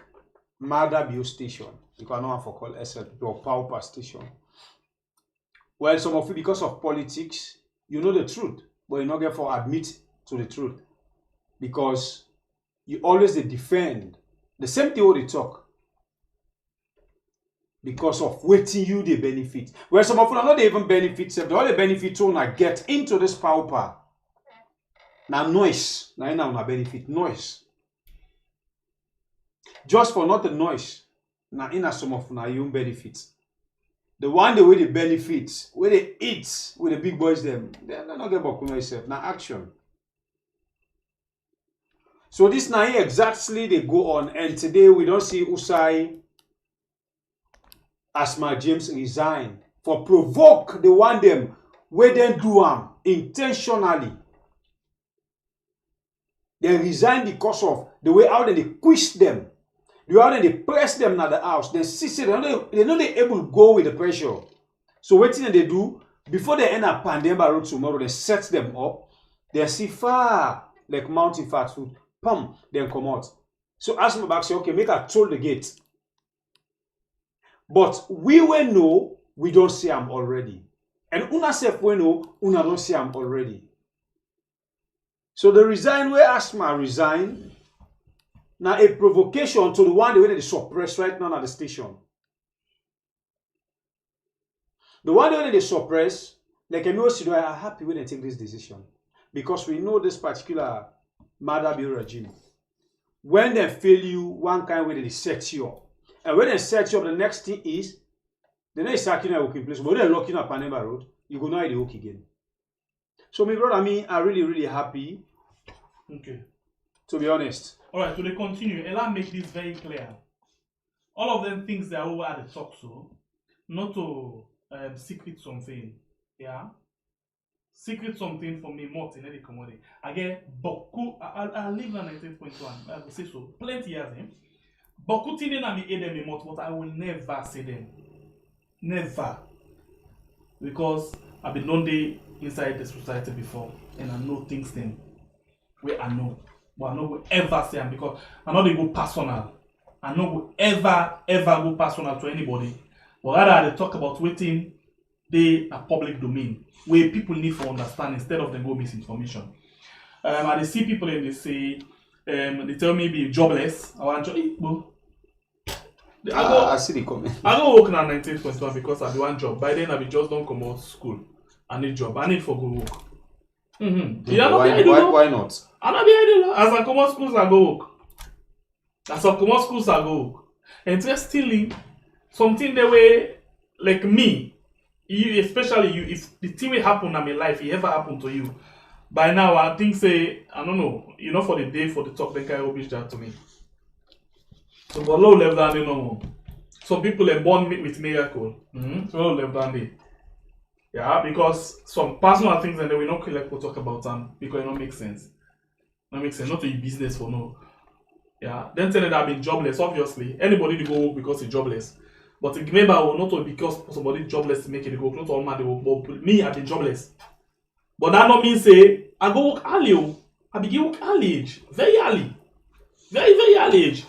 Mother Bio station. You can know for call SLP or Power station. Well, some of you, because of politics, you know the truth, but you not get for admit to the truth. Because you always defend the same thing what they talk. Because of waiting you they benefit. Well, some of you are not even benefit, the only benefit to get into this power. Now noise. Now benefit noise. Just for not the noise. Now in some of now you benefits. The one the way they benefit, where they eat with the big boys them, they're not get about myself. Now action. So this now exactly they go on, and today we don't see Usai Asmaa James resign for provoke the one them where they do intentionally. They resign because of the way how they quiz them. The way how they press them at the house. They see they're not able to go with the pressure. So what thing they do, before they end up Pandemba Road tomorrow, they set them up. They see far, like mountain fast food, pum, then come out. So Asmaa back say, okay, make a toll the gate. But we will know, we don't see them already. And una self we know, una don't see them already. So the resign where Asmaa resign, now a provocation to the one way they suppress right now at the station. The one way they suppress, like I know they are happy when they take this decision. Because we know this particular Mother Bill regime. When they fail you, one kind way they set you up. And when they set you up, the next thing is, they're not sacking a working place, but they're locking up Pandemba Road, you go now the work again. So my brother, me, I'm really, really happy. Okay. To be honest. Alright, so they continue. Ella make this very clear. All of them things they are over at the talk so, not to secret something. Yeah? Secret something for me more than any commodity. Again, Boku, I live in 19.1. I will say so. Plenty years, eh? Boku tine na me them a month, but I will never say them. Never. Because I've been known day inside the society before and I know things then where I know. But I no go ever say them because I know they go personal. I no go ever go personal to anybody. But rather they talk about waiting they are public domain where people need to understand instead of them go misinformation. And they see people and they say they tell me be jobless. I want to I see the comment. I go work now 19.1 because I do one job. By then I be just don't come out school. I need job. I need for go work. Why not? I not be idle. As I come out schools I go work. As I come out schools I go work. Interestingly, something the way like me, you especially you, if the thing will happen in my life, it ever happen to you. By now I think say I don't know, you know for the day for the talk they can rubbish that to me. So but low left down there no more. Some people are born with miracle. So low left down there. Yeah, because some personal things and they will not like to talk about them because it don't make sense. Not make sense. Not to your business for no. Yeah. Then tell that I've been jobless, obviously. Anybody to go work because he's jobless. But remember not because somebody jobless to make it go, not all man they work. But me, I've been jobless. But that not mean say I go work early. I begin work early age. Very early. Very, very early age.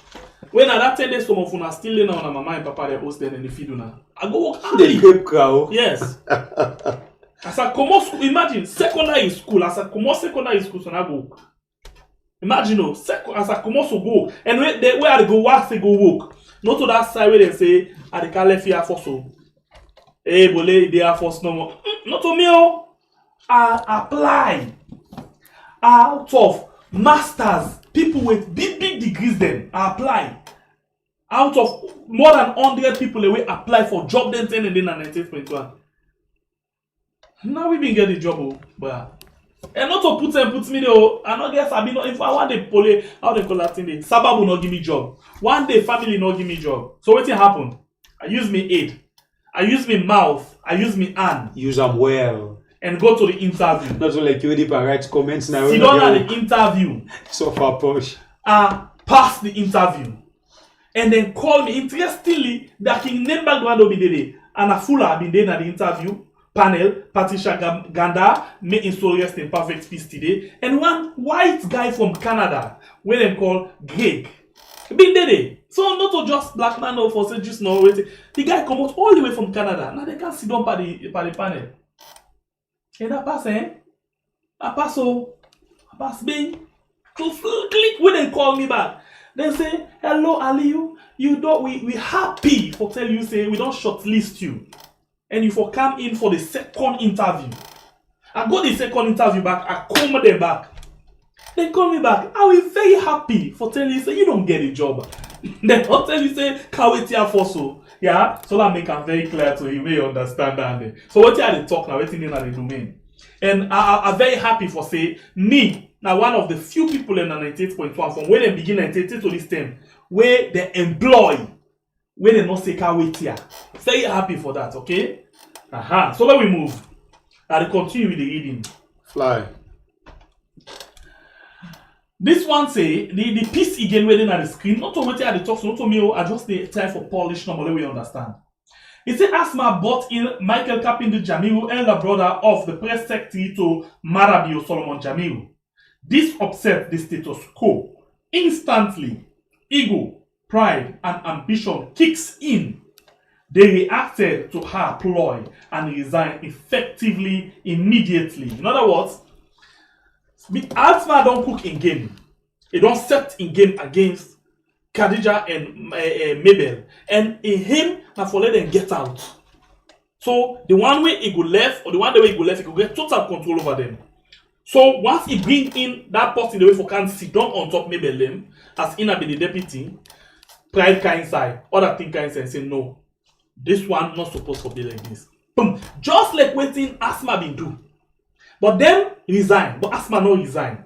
When I that 10 days some of you are still in on my mama and papa they host them and they feed you. I go work early. Yes. As I come out school, imagine secondary school. As I come out secondary school, so I go work. Imagine as I come out to go and where I go work, they go work. Not to that side where they say I can't left here for so. Hey, bole they are force no more. Not to me. I apply out of masters. People with big degrees then apply. Out of more than 100 people they will apply for job then 10 and then 19.1. Now we been get the job, but and not to put me though. I not guess I be not if I want the pole how they call that thing. Sabab will not give me job. One day family not give me job. So what happen? I use me head. I use me mouth. I use me hand. Use them well. And go to the interview. Not so like you already write comments now. Sit down at the interview. So far push. Pass the interview. And then call me. Interestingly, that king name background will be there. and Afula been there at the interview panel. Patricia Ganda made in soul rest in perfect peace today, and one white guy from Canada, where they call Greg, been there. So not to just black man or for just no waiting. The guy come out all the way from Canada. Now they can't sit down by the panel. And that pass, I pass me. To click when they call me back. They say, hello Aliyu, you don't we happy for tell you say we don't shortlist you. And you for come in for the second interview. I got the second interview back, I come them back. They call me back. I will very happy for tell you say you don't get a job. Then I'll tell you say can't wait here for so. Yeah, so that make it very clear to you, may understand that. So what you are the talk now, waiting in the domain. And I'm very happy for say me. Now, one of the few people in the 98.1 from where they begin 98 to this time, where they employ, where they not say can't wait here. Very happy for that, okay? So let we move. I'll continue with the reading. Fly. This one say the piece again waiting at the screen, not to wait at the talk, so not to me, I just the time for polish number, let we understand. It said Asmaa brought in Michael Kapinde Jamiru, elder brother of the press secretary to Marabio Solomon Jamiru. This upset the status quo. Instantly, ego, pride, and ambition kicks in. They reacted to her ploy and resigned effectively, immediately. In other words, Asmaa don't cook in game. He don't set in game against Khadija and Mabel. And in him, now for let them get out. So the one way he go left, or the one way he go left, he go get total control over them. So once he bring in that person the way for can sit down on top maybe them as in be the deputy, pride kind side, other thing kind side say no. This one not supposed to be like this. Boom. Just like waiting Asmaa been do. But then resign. But Asmaa no resign.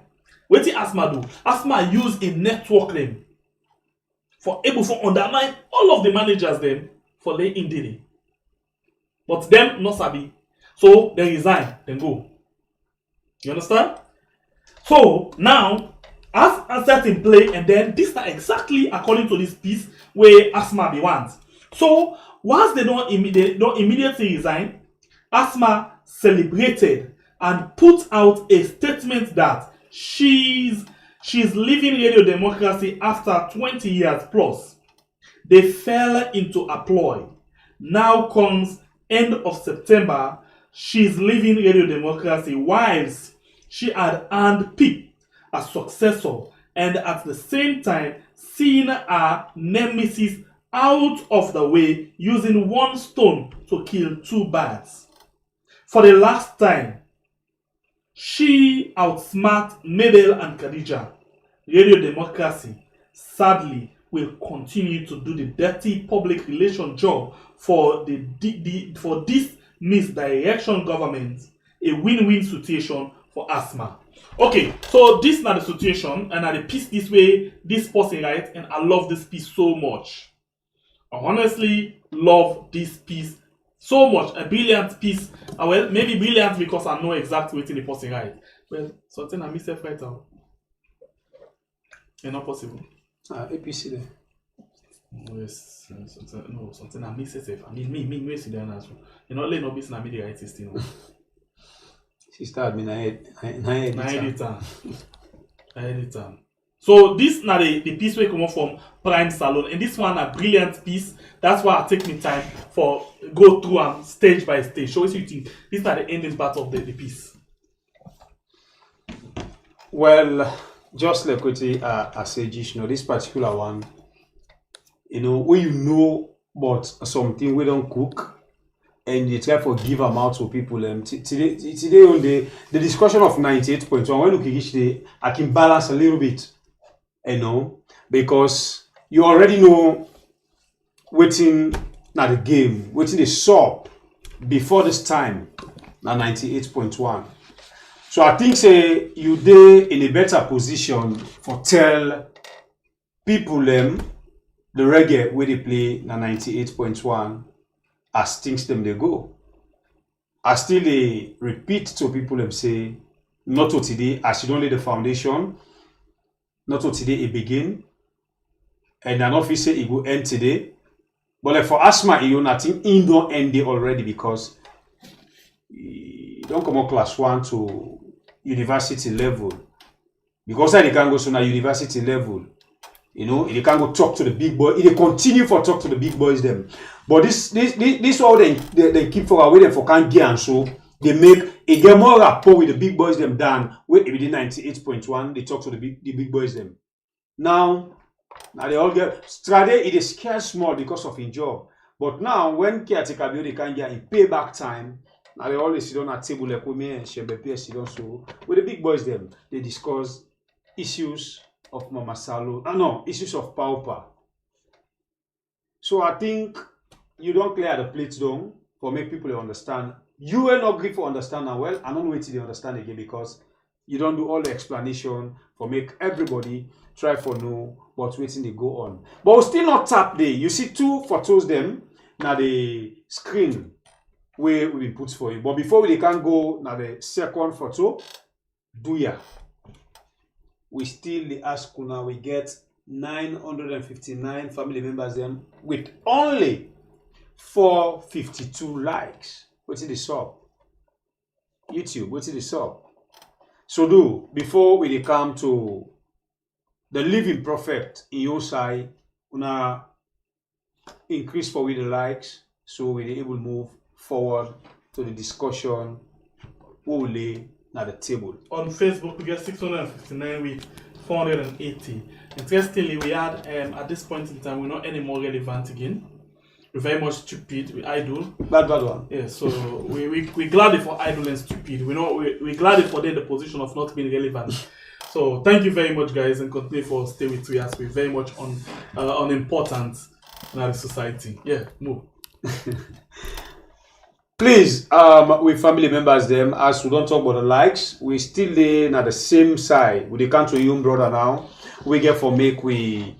Waiting Asmaa do. Asmaa use a network them for able to undermine all of the managers them for lay in daily. But them not sabi. So they resign, then go. You understand? So now, as a certain play, and then this is exactly according to this piece where Asmaa be wants. So once they don't immediately resign, Asmaa celebrated and put out a statement that she's leaving Radio Democracy after 20 years plus. They fell into a ploy. Now comes end of September. She's leaving Radio Democracy whilst she had handpicked a successor and at the same time seen her nemesis out of the way using one stone to kill two birds. For the last time, she outsmart Mabel and Khadija. Radio Democracy, sadly, will continue to do the dirty public relation job for this misdirection government, a win-win situation for Asmaa. Okay, so this is not the situation, and I piece this way, this person right, and I love this piece so much. I honestly love this piece so much. A brilliant piece. Well, maybe brilliant because I know exactly what the person right. Well, something I miss it right now. It's not possible. APC there. Yes, something I miss it. I mean, me, see the answer. You know, let no business na me the right thing. Sister admin, I editor. So this now the piece we come from Prime Salon, and this one a brilliant piece. That's why I take me time for go through and stage by stage. So what you think? This is the ending part of the piece. Well, just like what I said, you know, this particular one, you know, when you know about something we don't cook, and you try to give them out to people. Today on the discussion of 98.1, when you reach the, I can balance a little bit, you know, because you already know waiting now the game, waiting the saw before this time, now 98.1. So I think say you there in a better position for tell people the reggae where they play na 98.1 as things them they go. I still repeat to people them say not to today as you don't lay the foundation, not to today it begin, and an officer it will end today. But like for Asmaa, you know, I think he don't end it already because he don't come up class 1 to university level. Because then he can go to na university level. You know, he can go talk to the big boy. He continue for talk to the big boys them. But this all they keep for away them for can't get, and so they make a get more rapport with the big boys them than with the 98.1 they talk to the big boys them. Now they all get Strade it is scared small because of his job. But now when caretaker build they can get in payback time, now they always sit on a table like me and Shembe sit on so with the big boys them they discuss issues of Mama Salo. No, issues of pauper. So I think you don't clear the plates down for make people understand. You will not agree for understand now. Well, I don't wait till they understand again because you don't do all the explanation for make everybody try for know what's waiting they go on. But we'll still not tap there. You see 2 photos them now the screen where we put for you. But before they can go now the second photo, do ya. We still the ask now we get 959 family members them with only 452 likes. What's in the sub? YouTube, what's in the sub? So do before we come to the living prophet in your side, una increase for with the likes so we able to move forward to the discussion who will lay at the table. On Facebook, we get 659 with 480. Interestingly, we had at this point in time, we're not any more relevant again. We're very much stupid. We idle. Bad one. Yeah, so we glad for idle and stupid. We glad for the position of not being relevant. So thank you very much, guys, and continue for stay with us. We're very much unimportant in our society. Yeah, move. Please, with family members them, as we don't talk about the likes, we still there at the same side. With the country young brother now, we get for make we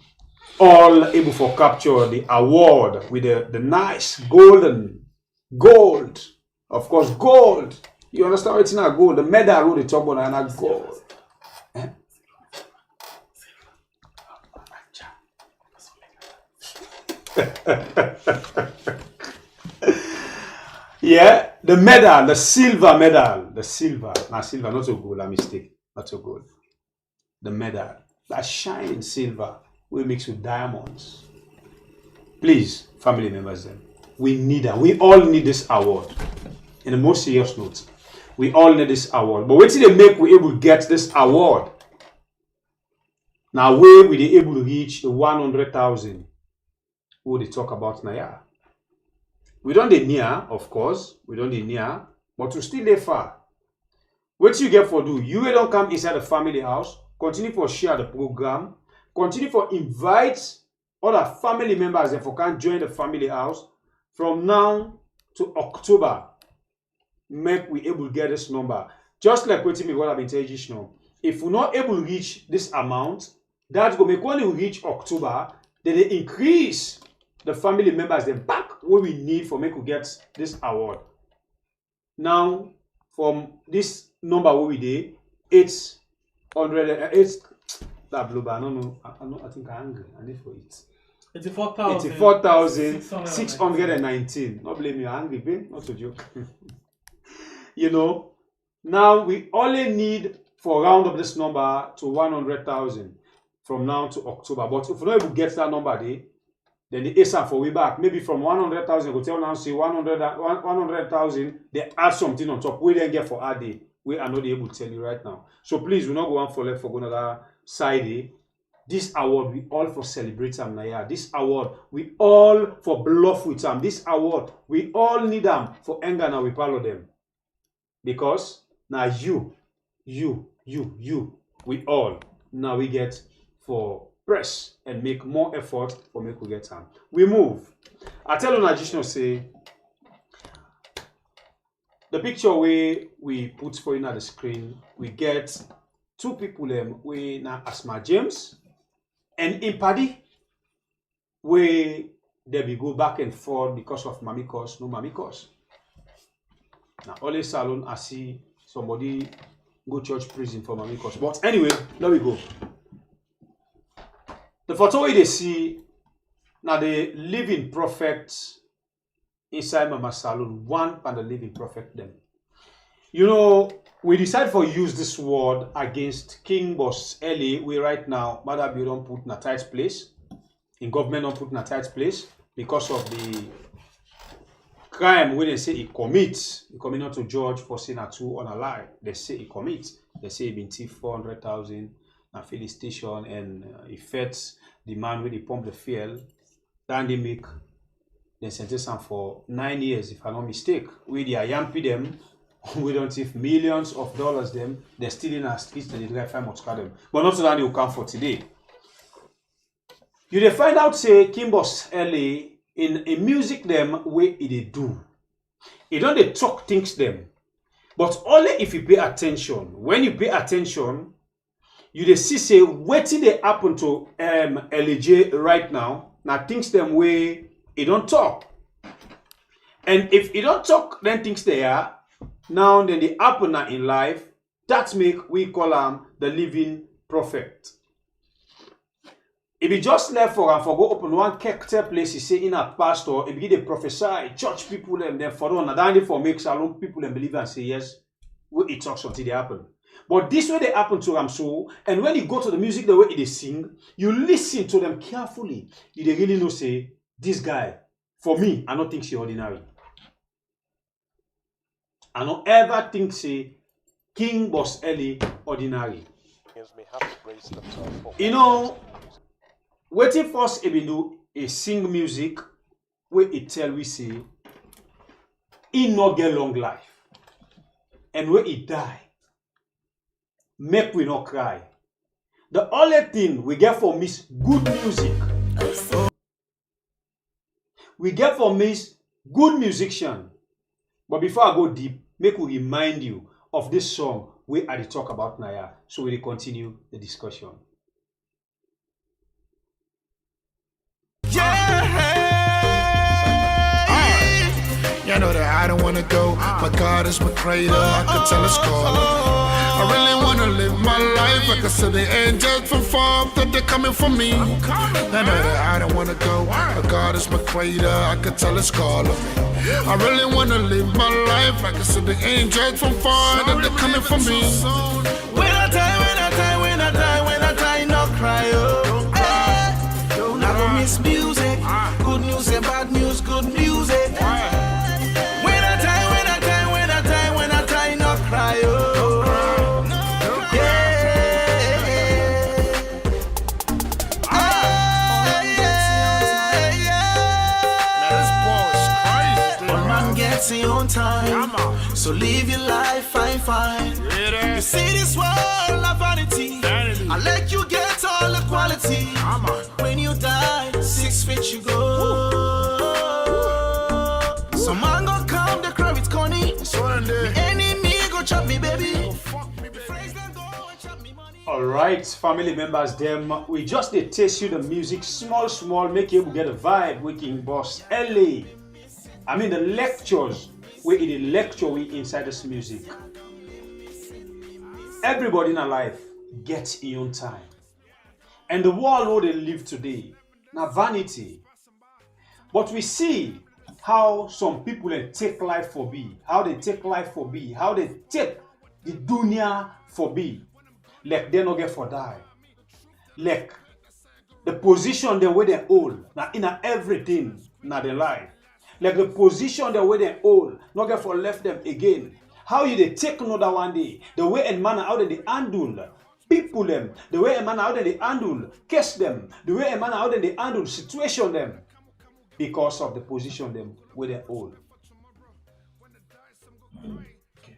all able for capture the award with the nice gold, of course, gold. You understand what's in a gold? The medal we talk about and a gold. Yeah, the medal, the silver medal, not so gold, a mistake, not so gold. The medal, that shine silver, we mix with diamonds. Please, family members, then, we need that. We all need this award. In the most serious note, we all need this award. But what did they make we able to get this award? Now, where we they able to reach the 100,000? Who they talk about now? Yeah. We don't dey near, of course. We don't dey near, but we still dey far. What you get for do? You don't come inside the family house. Continue for share the program. Continue for invite other family members if you can join the family house. From now to October, make we able to get this number. Just like what I've been telling you now. If we're not able to reach this amount, that's going to make when we reach October, then they increase the family members then back what we need for make we get this award. Now, from this number what we did, 800, that blue bar, I don't know, I think I'm angry. I need for it. 84,619. Not blame you, I'm angry, babe. Not a joke. You know, now we only need for round up this number to 100,000 from now to October. But if we don't able to get that number there, then the ASAP for we back. Maybe from 100,000, go tell now say 100,000, they add something on top. We then get for add day. We are not able to tell you right now. So please, we not go on for left for another side. This award, we all for celebrate them now. This award, we all for bluff with them. This award, we all need them for anger now. We follow them. Because now you, we all, now we get for press and make more effort for make we get time. We move. I tell you, Najishno say, the picture we put for you on the screen, we get two people we now Asmaa James and Impadi, where they be go back and forth because of Mamikos, no Mamikos. Now, only salon I see somebody go church prison for Mamikos. But anyway, there we go. The photo they see Now the living prophet inside Mama Saloon, one and the living prophet them. You know, we decide for use this word against King Boss Ellie. We right now, Mother Bill don't put in a tight place. In government don't put in a tight place because of the crime where they say he commits. He commit not to judge for saying a two on a lie. They say he commits. They say he been thief 400,000 na filling station and he feds the man with the pump the fuel. Then they make they sentence him for 9 years, if I'm not mistake. We the Ayampi them, we don't thief millions of dollars them, they're still in our streets and they drive 5 months them. But not so that they will come for today. You dey find out say Kimbos LA in music them way they do. You don't they talk things them. But only if you pay attention. When you pay attention, you dey see say what they happen to LJ right now. Now things them way he don't talk. And if he don't talk, then things they are now then they happen in life. That make we call him the living prophet. If he just left for and for go open one character place, he say in a pastor, if he they prophesy, church people them then for on and for make salon people and believe and say yes, what it talks until they happen. But this way they happen to them so, and when you go to the music the way they sing, you listen to them carefully. You they really know say this guy, for me, I don't think she ordinary. I don't ever think say King Boss Ellie ordinary. May have to brace themselves for You know. Waiting first if we do a sing music where it tell we say he not get long life. And where he die, make we not cry. The only thing we get from is good music. We get from is good musician. But before I go deep, make we remind you of this song we are to talk about now. So we will continue the discussion. You know that I don't wanna go. My God is my creator. I can tell it's calling. I really wanna live my life like I said. The angels from far that they're coming for me. You know that I don't wanna go. My God is my creator. I can tell it's calling. I really wanna live my life like I said. The angels from far that they're coming for me. When I die, no cry. I don't miss music. Good news and bad news, good music. When I die, no cry. One man gets in on time, so live your life fine. You see this world of vanity. I let you get all the quality. When you die, 6 feet you go. Some man go come, the crowd with Connie. The enemy go chop me, baby. Alright, family members, them we just they taste you the music small, make you get a vibe with King Boss LA. I mean the lectures we in the lecture we inside this music. Everybody in our life gets in own time. And the world where they live today, now vanity. But we see how some people take life for be, how they take life for be, how they take the dunya for be. Like they no get for die. Like the position they where they hold, now in everything now their life. Like the position they where they hold, not get for left them again. How you they take another one day, the way and manner how they handle people them, the way and manner how they handle case them, the way and manner how they handle situation them, because of the position them where they hold. Okay.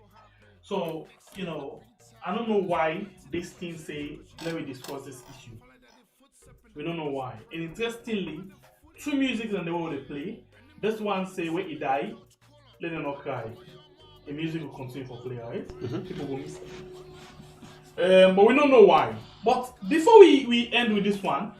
So, you know, I don't know why this thing say, let me discuss this issue. We don't know why. And interestingly, 2 musics and the way they play, this one say when he die, let them not cry. The music will continue for play, right? People will miss it. But we don't know why. But before we end with this one,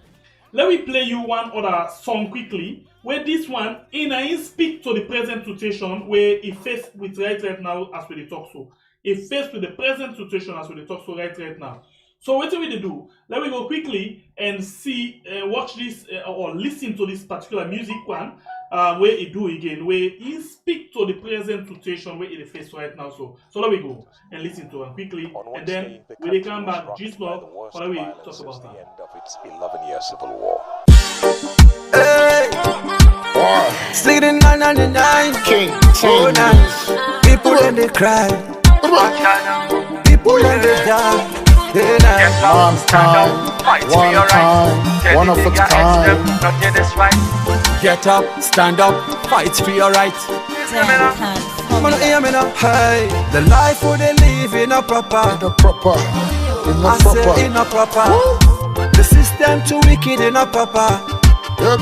let me play you one other song quickly, where this one, he speak to the present situation where he faced with right now as we talk so. He faced with the present situation as we talk so right now. So what do we do? Let me go quickly and see, watch this or listen to this particular music one, where it do again, where he speak to the present situation where it face right now. So let me go and listen to it quickly, and then when they come back, just now, what we talk about the that. end of its 11-year civil war. Stick the 999. King, Oh, nice. People and they cry. People and they die. They die. One time, one of a kind. Get up, stand up, fight for your right. Man, hear me now. Hey, the life where they live in a proper. In a proper, in a I proper. say in a proper. The system too wicked in a proper. Yep,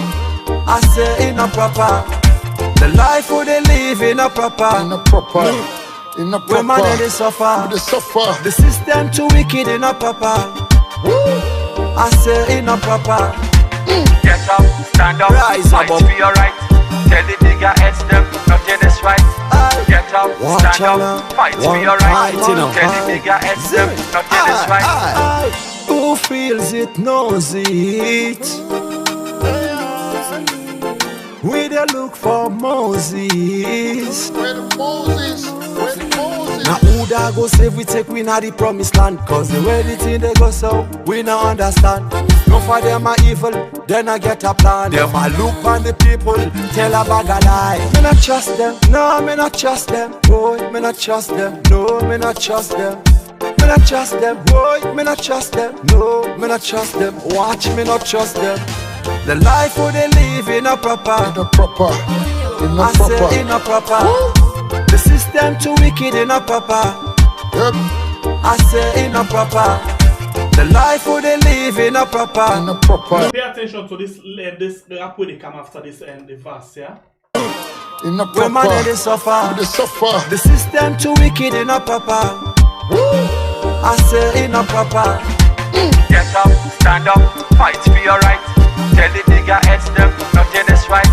I say in a proper. The life where they live in a proper. in a proper, in a Where man proper. they suffer. They suffer. The system too wicked in a proper. I say in a proper. Get up, stand up, Rise fight above. for your right. Tell the bigger heads them, nothing is right. Get up, Watch stand out, up, fight for one your right. fight, you know. Tell the bigger heads them, nothing is right. Who feels it knows it. We dey look for Moses. Where the Moses? Where the Moses? Now who da go save we take we na the promised land? Cause the way the thing they go so, we no understand. No for them are evil, then I get a plan. Them a look on the people, tell a bag a lie. Me not trust them, no, me not trust them. Boy, me not trust them, no, me not trust them. Me not trust them, boy, me not trust them. No, me not trust them, watch me not trust them. The life where they live in a proper. In a proper, in a I proper. say in a proper. The system too wicked in a proper. Yep, I say in a proper. The life where they live in a proper. in a proper, Pay attention to this rap where they come after this and the verse, yeah. in a Where man they proper. suffer. They suffer. The system too wicked in a proper. I say in a proper. Get up, stand up, fight for your right. Tell the bigger heads them, nothing is right.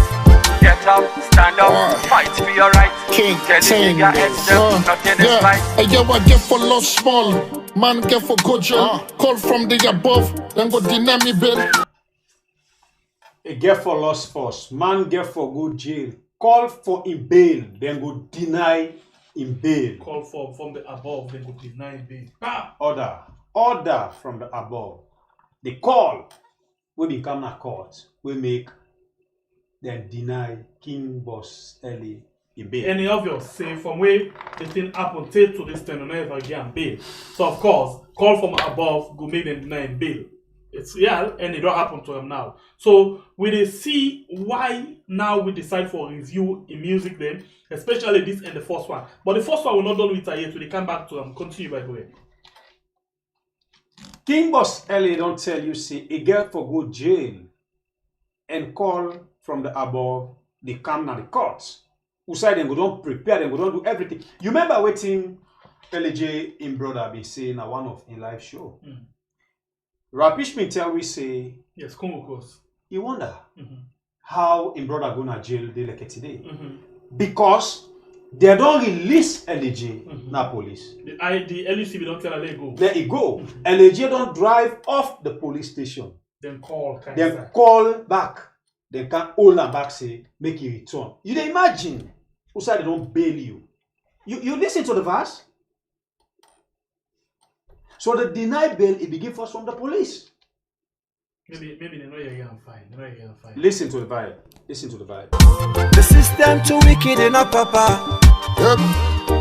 Get up, stand up, fight for your right. King, Tell the Ting, bigger heads them, nothing is right. Hey, yo, I get for lost small. Man, get for good jail. Call from the above, then go deny me bill. A get for lost force, man get for good jail. Call for in bail, then go deny in bail. Call for from the above, they could deny me. Order from the above. The call will become a court. We make then deny King Boss Ellie in bail. Any obvious say from where the thing happen take to this thing and never again bail. So of course, call from above go make them deny bail. It's real and it don't happen to them now. So we dey see why now we decide for review in music then, especially this and the first one. But the first one will not done with it yet. We dey come back to them. Continue by the way. King Boss Ellie don't tell you say a girl for go jail and call from the above, they come now the courts. Who side them go don't prepare them, go don't do everything. You remember waiting LJ in brother be saying at one of in live show. Rapish me tell we say Yes, Congo course. you wonder how in brother gonna jail they like it today. Mm-hmm. Because they don't release LJ na police. The LUCB don't tell her let go. Let it go. LJ don't drive off the police station. Then call kind Then of call back. They can hold them back, say, make you return. You dey imagine who said they don't bail you. You listen to the verse? So the deny bail, it begins first from the police. Maybe they know you're getting fine. They know you're getting fine. Listen to the vibe. Listen to the vibe. The system too wicked in a proper. Yep,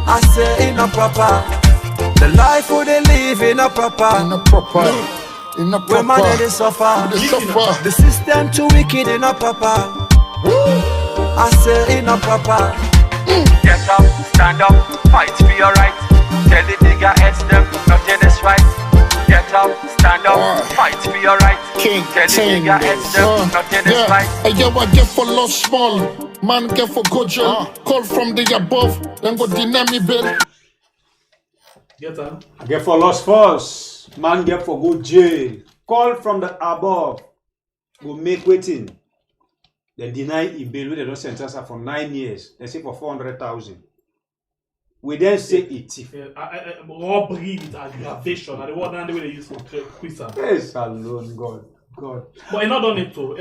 I say in a proper. The life where they live in a proper. in a proper, in a Where man they proper. suffer. They suffer. The system too wicked in a proper. I say in a proper. Get up, stand up, fight for your right. Tell the bigger heads them, nothing is right. Get up, stand up, fight for your right. King, Tell the Ting, bigger heads them, nothing is right. Hey, yo, I get for lost small. Man, get for good jail. Call from the above, then go deny me bill. Get her? Get for lost force. Man get for go jail. Call from the above. Go make waiting. Then deny in bail. They don't sentence her for 9 years. They say for 400,000. we then say it thief. Robbery with aggravation. And the word and the way they use for quizzing. Yes, alone, God. But I not done it too.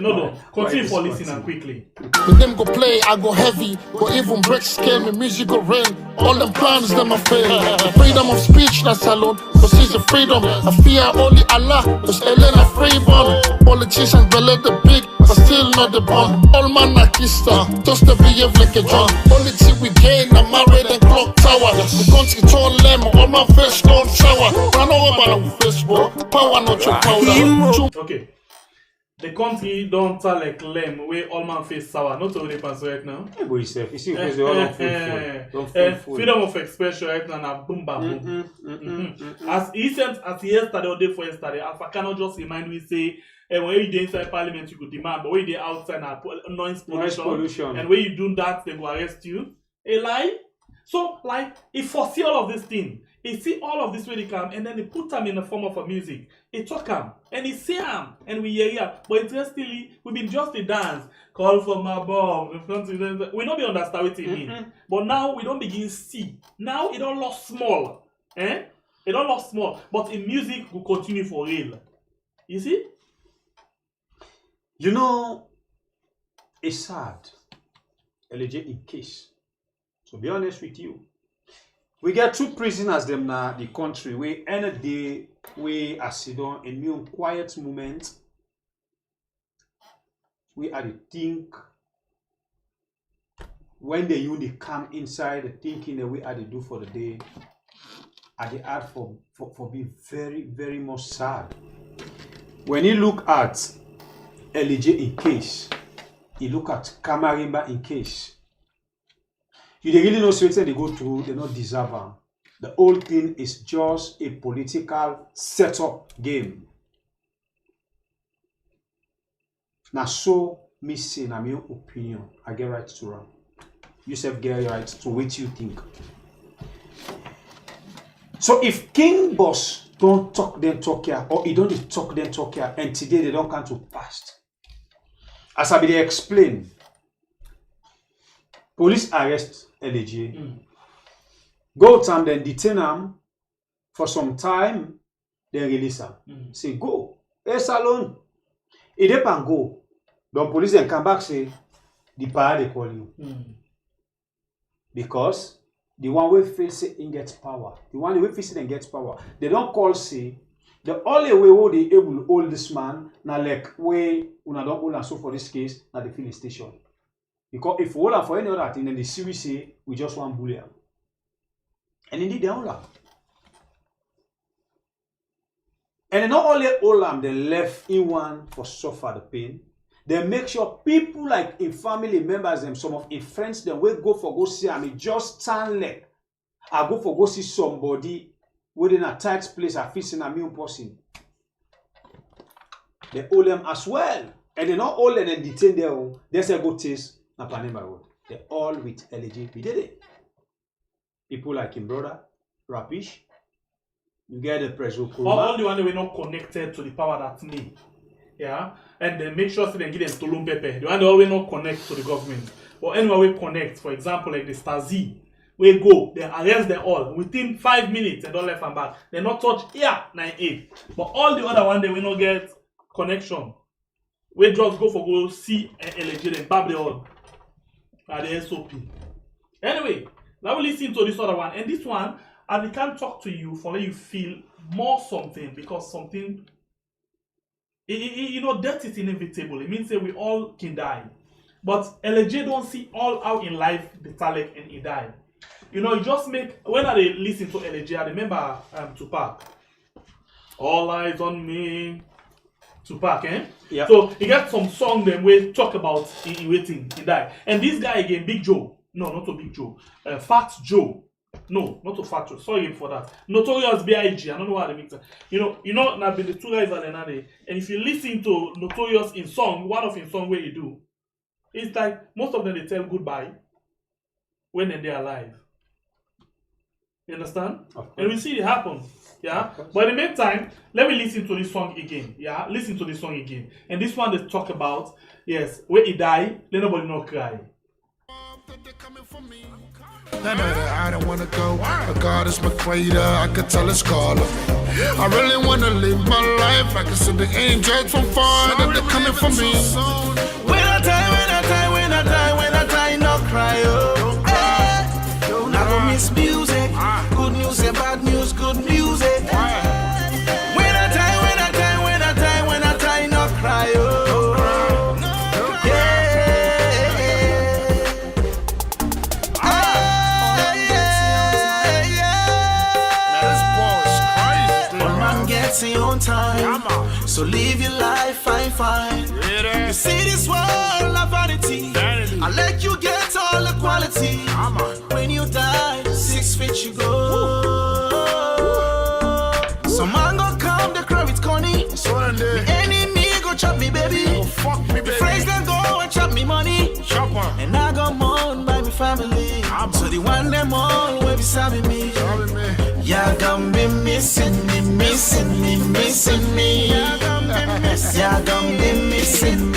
Continue for listening quickly. With them go play, I go heavy. Go even break scale, my music go rain. All them plans, them a fail. The freedom of speech, that's alone. Cause it's a freedom. I fear only Allah. Cause Ellen a free born. Politicians belay the big, but still not the bond. All man a kista, just to behave like a drum. Only thing we gain, I'm married and clock tower. We country turn them, all my face don't shower. Run over on Facebook, power not your powder. Okay. The country don't tell like lem where all man face sour. Not all the pass right now. Hey, boy, yourself. You see, because they all don't full. Freedom of expression right now, na boom, bam, boom. As recent as yesterday or day for yesterday, Alpha cannot just remind me say, when you inside parliament, you could demand, but when you outside, noise pollution. And when you do that, they will arrest you. A lie. So, like, he foresee all of this thing. He see all of this when he come, and then he put them in the form of a music. He talk them, and he say them, and we hear it. But interestingly, we been just a dance, call from above. We don't be understand what it mean. But now we don't begin see. Now it don't lost small. It don't lost small. But in music, we continue for real. You see? You know, it's sad. LJ in case. To be honest with you. We get 2 prisoners them now the country where any day we are sitting on in new quiet moment. We are the think when they use the come inside the thinking that we are the do for the day. Are the art for being very, very much sad. When you look at LJ in case, you look at Kamarimba in case. You really know what they go through, they don't deserve them. The whole thing is just a political setup game. Now, so me say, na my opinion, I get right to run. You self get right to what you think. So if King Boss don't talk them talk here, or he don't talk them talk here, and today they don't come to past. As I be explain, police arrest LJ. Go time then detain him for some time, then release him. Say go. Hey Salon. He depend go. Then police then come back say the power they call you. Because the one way feel say he gets power. The one way feel say they gets power. They don't call say the only way who they able to hold this man na like way una don't hold and so for this case na the filling station. Because if we hold him for any other thing, then the series say we just want bully him. And indeed they hold him. And they not only hold him, they left in one for suffer the pain. They make sure people like in family members them, some of his friends, them will go see him. He just stand like I go for go see somebody within a tight place, I feel in a new person. They hold them as well. And they not all and then detain them. They say go taste. They all with LJ. We did it. People like him brother, Rapish. You get the pressure. All the one that were not connected to the power that's me. Yeah. And then make sure so they give them Tulum Pepe. The one that always not connect to the government. Or anywhere we connect, for example, like the Stasi. We go, they arrest them all. Within 5 minutes, they don't left them back. They not touch here, 9-8. But all the other one they will not get connection. We just go for go see LJ and bab they all. At the SOP. Anyway, now we listen to this other one. And this one, I can talk to you for let you feel more something because something, you know, death is inevitable. It means that we all can die. But LJ don't see all out in life the talent and he died. You know, it just make when I listen to LJ, I remember Tupac. All eyes on me. Tupac, eh? Yeah. So he got some song them where talk about he waiting, he died. And this guy again, Big Joe. No, not to Big Joe. Fat Joe. No, not to Fat Joe. Sorry for that. Notorious B.I.G. I don't know how they mix it. You know, now the 2 guys are another. And if you listen to Notorious in song, one of his song where he do, it's like most of them they tell goodbye when they're alive. You understand? And we see it happen. Yeah. But in the meantime, let me listen to this song again. Yeah. Listen to this song again. And this one they talk about, yes, when he die, let nobody not cry. I don't wanna go, but God is my creator, I could tell it's calling me. I really wanna live my life like I said the angels from far that they're coming for me. When I die, no cry, oh. Hey. Now go miss music, good news and bad news, good music. When I die, no cry, oh. On time, so live your life fine. You see this world of vanity, I let you get all the quality. When you die, 6 feet you go. Some man go come, the crowd with Connie. The enemy go chop me, baby. The friends then go and chop me money. And I go mourn by my family. So the one them all will be serving me. You're gonna be missing me. You're gonna be missing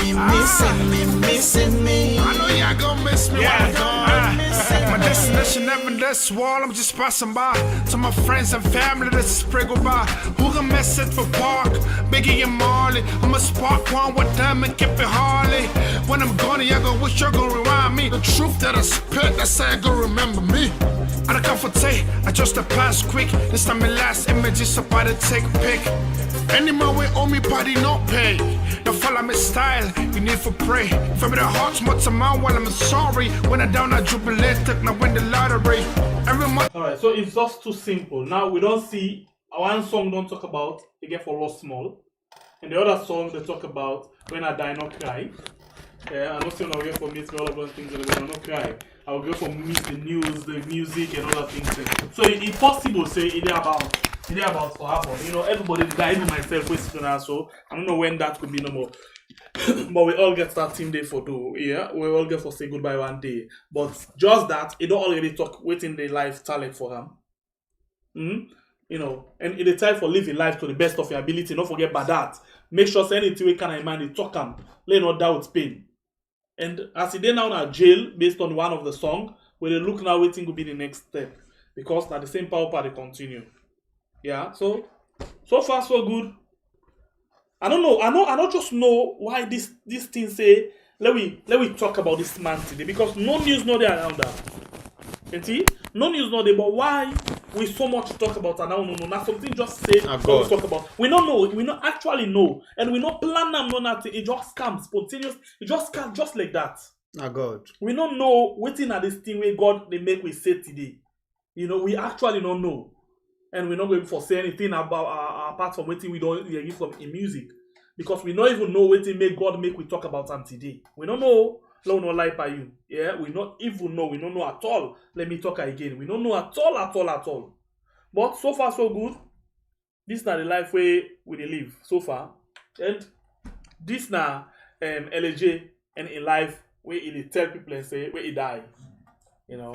me. I know y'all gonna miss me when I'm gone. My destination never this wall, I'm just passing by. To my friends and family, let's just pray goodbye. Who gonna mess it for Park? Biggie and Marley. I'ma spark one with them and keep it Harley. When I'm gone, y'all gonna wish y'all gonna remind me. The truth that I spit, that's how you gonna remember me. I don't come for take, I just a pass quick. This time my last image is about to take a pic. Any man way owe me party not pay. Don't follow my style, you need for pray. For me the heart's much amount while I'm sorry. When I down I jubilate, take now win the lottery. Every month. Alright, so it's just too simple. Now we don't see one song don't talk about again for lost small. And the other song they talk about when I die not cry. Yeah, I don't see now get for me all of those things that I not cry. I'll go for me the news, the music and other things. So it's possible say it about to happen. You know, everybody die, even myself, so I don't know when that could be no more. But we all get that team day for do, yeah. We all get for say goodbye one day. But just that, it don't already talk waiting the life talent for them. You know, and it is time for living life to the best of your ability. Don't forget about that. Make sure say anything we can mind talk them. Lay no doubt pain. And as he now in jail based on one of the song, where they look now waiting will be the next step. Because now the same power they continue. Yeah, so far so good. I don't know. I don't just know why this thing say let we talk about this man today because no news not there around that. You see? No news not there, but why we so much talk about and now no now something just say what we talk about. We don't know, we not actually know, and we not plan them no nothing. It just comes spontaneous, it just comes just like that. God. We don't know waiting at this thing where God they make we say today. You know, we actually don't know. And we're not going to say anything about apart from waiting we don't hear from in music. Because we don't even know waiting make God make we talk about them today. We don't know. Let no lie by you. Yeah, we not even know. We don't know at all. Let me talk again. We don't know at all. But so far so good. This now the life way we live so far. And this now LJ and in life where it tell people and say where he die. You know,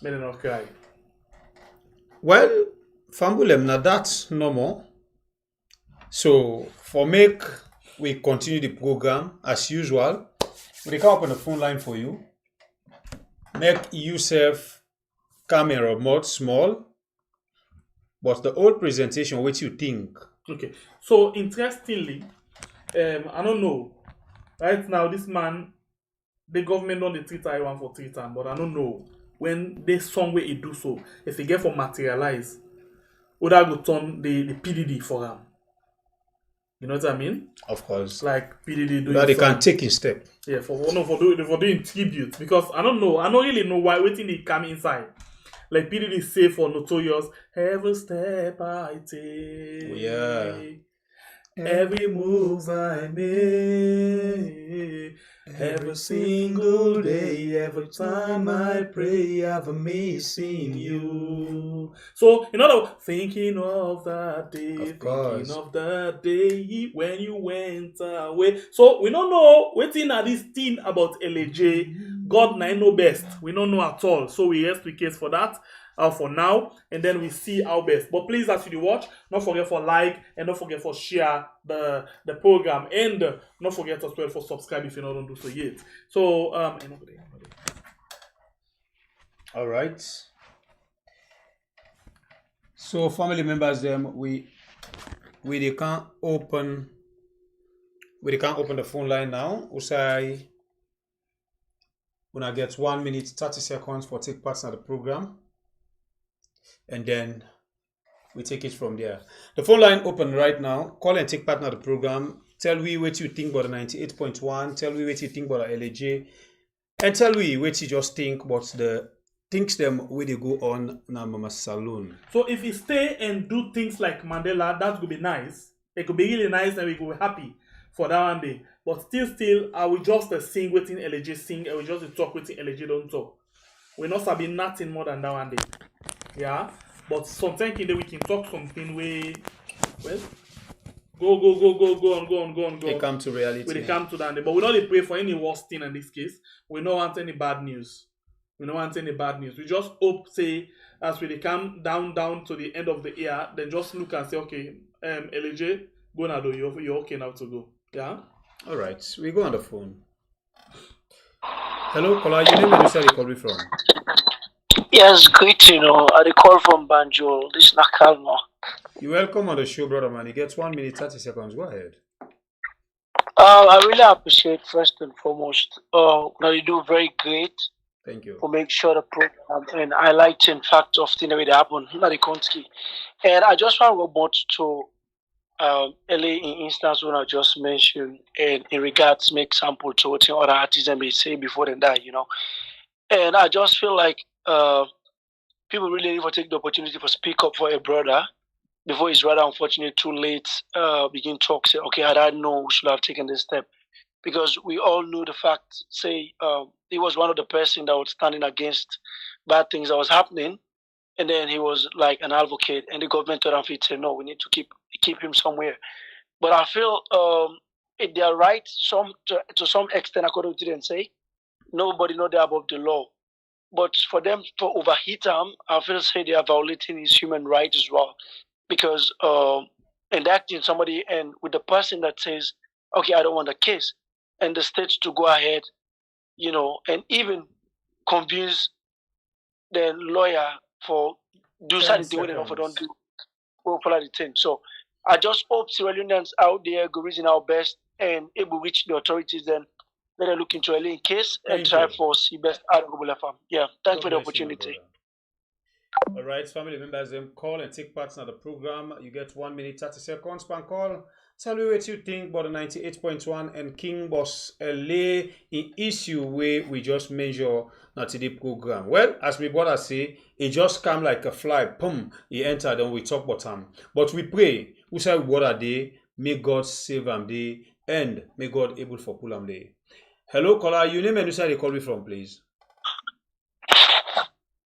may they not cry. Well, Fambulem, now that's normal. So, for make we continue the program as usual, we come up on the phone line for you. Make yourself camera mode small, but the old presentation, what you think? Okay, so interestingly, I don't know. Right now, this man, the government don't treat Taiwan for 3 times, but I don't know when this song where he do so, if he get for materialize. Would I go turn the PDD for him? You know what I mean? Of course. Like PDD doing that they can take a step. Yeah, for doing tribute. Because I don't really know why waiting they come inside. Like PDD say for Notorious, every step I take. Yeah. Every move I make. Every single day, every time I pray, I'm missing you. So, in other words, thinking of that day, thinking of that day when you went away. So, we don't know waiting at this thing about LJ. God know best. We don't know at all. So, we rest the case for that. For now, and then we see our best. But please, as you watch, don't forget for like and don't forget for share the program, and don't forget as well for subscribe if you don't do so yet. So All right. So family members, they can't open the phone line now. Usai, when I get 1 minute 30 seconds for take part in the program, and then we take it from there. The phone line open right now. Call and take part in the program. Tell we what you think about the 98.1. Tell we what you think about the LAJ. And tell we what you just think about the things them where they go on na mama saloon. So if you stay and do things like Mandela, that could be nice. It could be really nice and we could be happy for that one day. But still, I will just sing waiting LJ sing, and we just talk waiting LJ don't talk. We're not sabi nothing more than that one day. Yeah? But sometimes in the we can talk something where, well, go on. They come to reality. When they come to that day. But we don't pray for any worst thing in this case. We don't want any bad news. We don't want any bad news. We just hope, say, as we come down to the end of the year, then just look and say, okay, LJ, go now, you're okay now to go. Yeah? All right. We go on the phone. Hello, caller. Your name and where you call me from? Yes, great, I call from Banjo. This is Nakalmo. You're welcome on the show, brother man. You get 1 minute 30 seconds. Go ahead. I really appreciate first and foremost. Now you do very great. Thank you. For make sure the program and highlight in fact of things that happen. Not the country. And I just want to go back to LA in instance when I just mentioned, and in regards make sample to what other artists may say before they die, And I just feel like people really need to take the opportunity to speak up for a brother before it's rather unfortunate too late. Begin talk, say, okay, I don't know, we should have taken this step. Because we all knew the fact, say, he was one of the person that was standing against bad things that was happening. And then he was like an advocate, and the government told him, say, no, we need to keep him somewhere. But I feel they are right to some extent, according to them, say, nobody know they're above the law. But for them to overheat him, I feel say they are violating his human rights as well. Because indicting somebody and with the person that says, okay, I don't want the case, and the state to go ahead, and even convince the lawyer for do something when they don't do popular the thing. So I just hope Sierra Leoneans out there go reason our best and able to reach the authorities then let them look into a link case and try for the best out of the farm. Yeah, thanks for the opportunity. All right, family members, call and take part in the program. You get 1 minute 30 seconds per call. Tell me what you think about the 98.1 and King Boss LA in issue where we just measure not the program. Well, as my brother say, it just come like a fly, boom, he entered and we talk about him. But we pray, we say what are they? May God save them day and may God able for pull them day. Hello, caller, your name and where you call me from, please.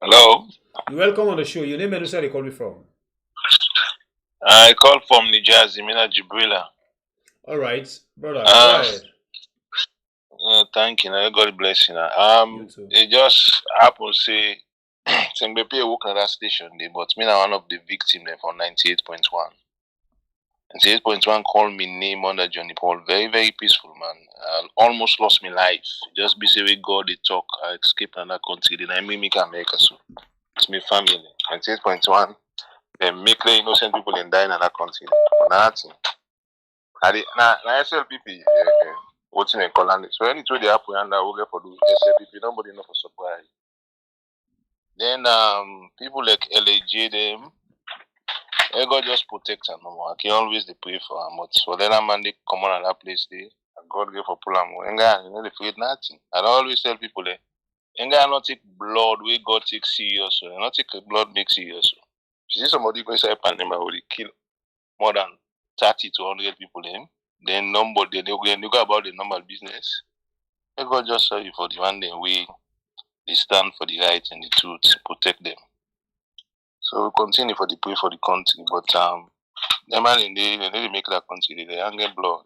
Hello. You're welcome on the show. Your name and where you call me from. I call from New Jersey, Mina Jibrila. All right, brother. Go ahead. Thank you. God bless you. It just happened say, some people work at that station, but me now one of the victims for 98.1. 98.1 called me name under Johnny Paul. Very, very peaceful, man. I almost lost my life. Just be say with God they talk. I escaped another country. Then I make America so. It's my family. 98.1. They make the innocent people in die in another country. Nothing. I tell people what's in a colony. So anything they happen and I will get for do people, nobody know for supply. Then people like LAJ them, God just protect them. I can always they pray for them. But for them man they come on that place there, God give for pull them. And they afraid nothing. I always tell people and not take blood, we God take serious. So not take blood make serious. You see somebody go inside Panama will kill more than 30 to 100 people in. Then nobody they go about the normal business. They God just tell you for the one day we they stand for the right and the truth, protect them. So we continue for the pray for the country, but the man in they need to make that country, they don't get blood.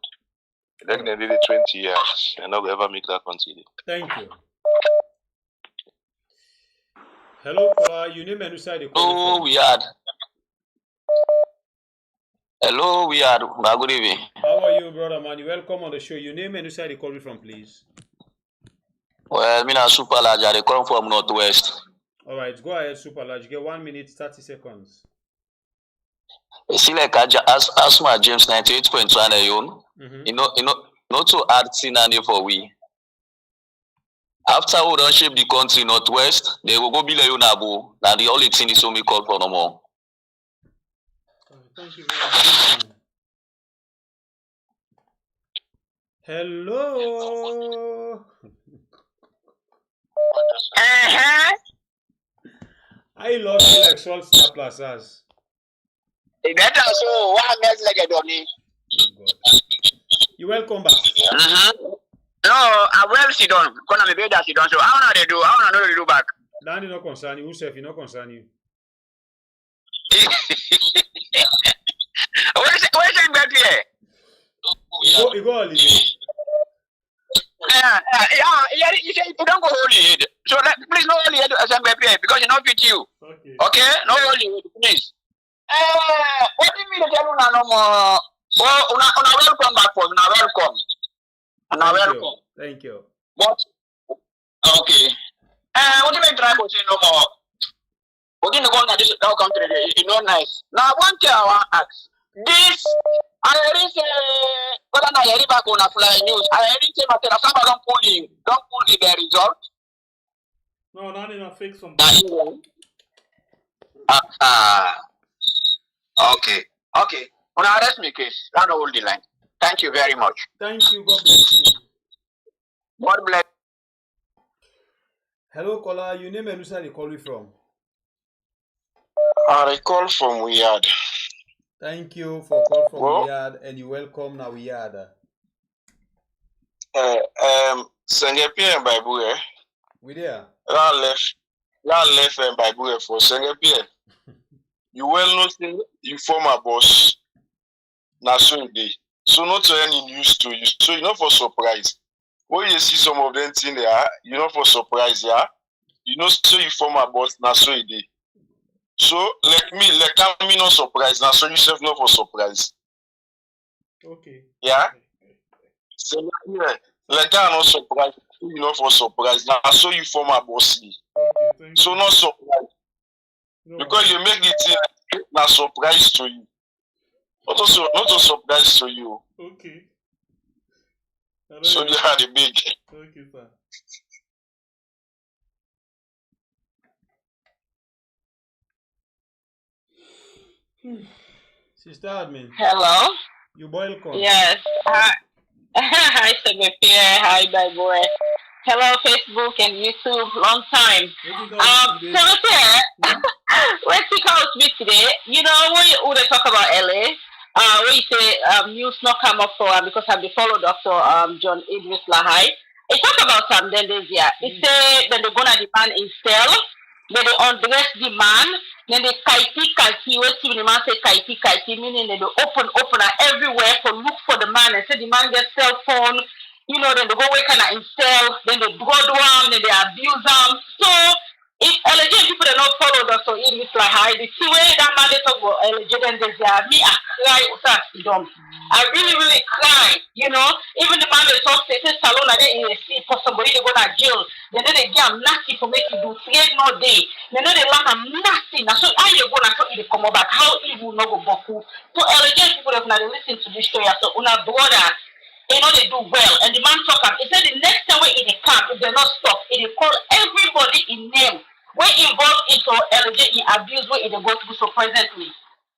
They did 20 years and not ever make that country. Thank you. Hello, your name and who side you call Hello, we are. Hello, we are. Good evening. How are you, brother man? You welcome on the show. Your name and who side you call me from, please. Well, me na super large. I come from Northwest. All right, go ahead, super large. You get 1 minute, 30 seconds. You see, like Asmaa James 98.1 ayon. Not to add scenario for we. After we don't shape the country northwest, they will go be like Yonabo. Now the only thing is only called for no more. Thank you very much. Hello. I lost like salt snap plazas. That also one makes like a dummy. You welcome back. No, I will sit down. Gonna be better sit down. So how do they do? How do they do back? Danny no concern you. Whoself, you no concern you. Where's the back here? You go holiday. Yeah. You say you don't go holiday. So please no holiday to assembly here because you know with you. Okay? No holiday, please. What do you mean to tell you no more? Well, una welcome back for una welcome. Una welcome. Thank you. But okay. What do you mean try to say no more? What do you go to this country? It's not nice. Now one thing I want to ask. This I already say but I already back on a fly news. I already say my some don't pull the result. No, not in a fix on Okay. When I arrest me case, I don't hold the line. Thank you very much. Thank you. God bless you. God bless. Hello, caller. Your name and where you call you from? I call from Wiyad. Thank you for call from Wiyad, and you welcome now Wiyad. Sengepie and Bible. We there? La left and Bible for Sengepie. You well know you form a boss. Now so day. So not to any news to you. So you're not for surprise. When you see some of them thing there, you're not for surprise, yeah. You know, so you form a boss now so day. So like me not surprise now. So yourself not for surprise. Okay. Yeah. So yeah, like I'm not surprised. You not for surprise now. So you form a boss. Okay, so not surprise. No. Because you make the thing now surprise to you. Not a surprise to you. Okay. So they are the big. Okay, sir. Sister Admin. Hello. You welcome. Yes. Hi, Sebepia. Hi, Bible. Hello, Facebook and YouTube. Long time. Sebepia, let's see how it's been today. You know, when we talk about LA, when you say news not come up for because I've been following Dr. John Idris Lahai. It talk about some then this year. It say that they're gonna demand instead. Then they undress demand, then they kaiti, what the man say kaiti, meaning they open everywhere to look for the man and say the man gets cell phone, you know, then they go wake and install, then they broad one, then they abuse them. So if LG people they not follow Dr. Idris Lahai, the two way that man they talk about LG then they say me I cry I really cry, you know. Even the man they talk say salon I they see for somebody they go to jail. Then they get nasty for make you do trade no day. They know they land nasty. Now so how you gonna show you come back? How evil no go boku? So LG people if not they listen to this story so una brother, you know they do well. And the man talk up. He said the next time when it come, if they not stop, it call everybody in name. We're involved into LG in abuse where it go through so presently.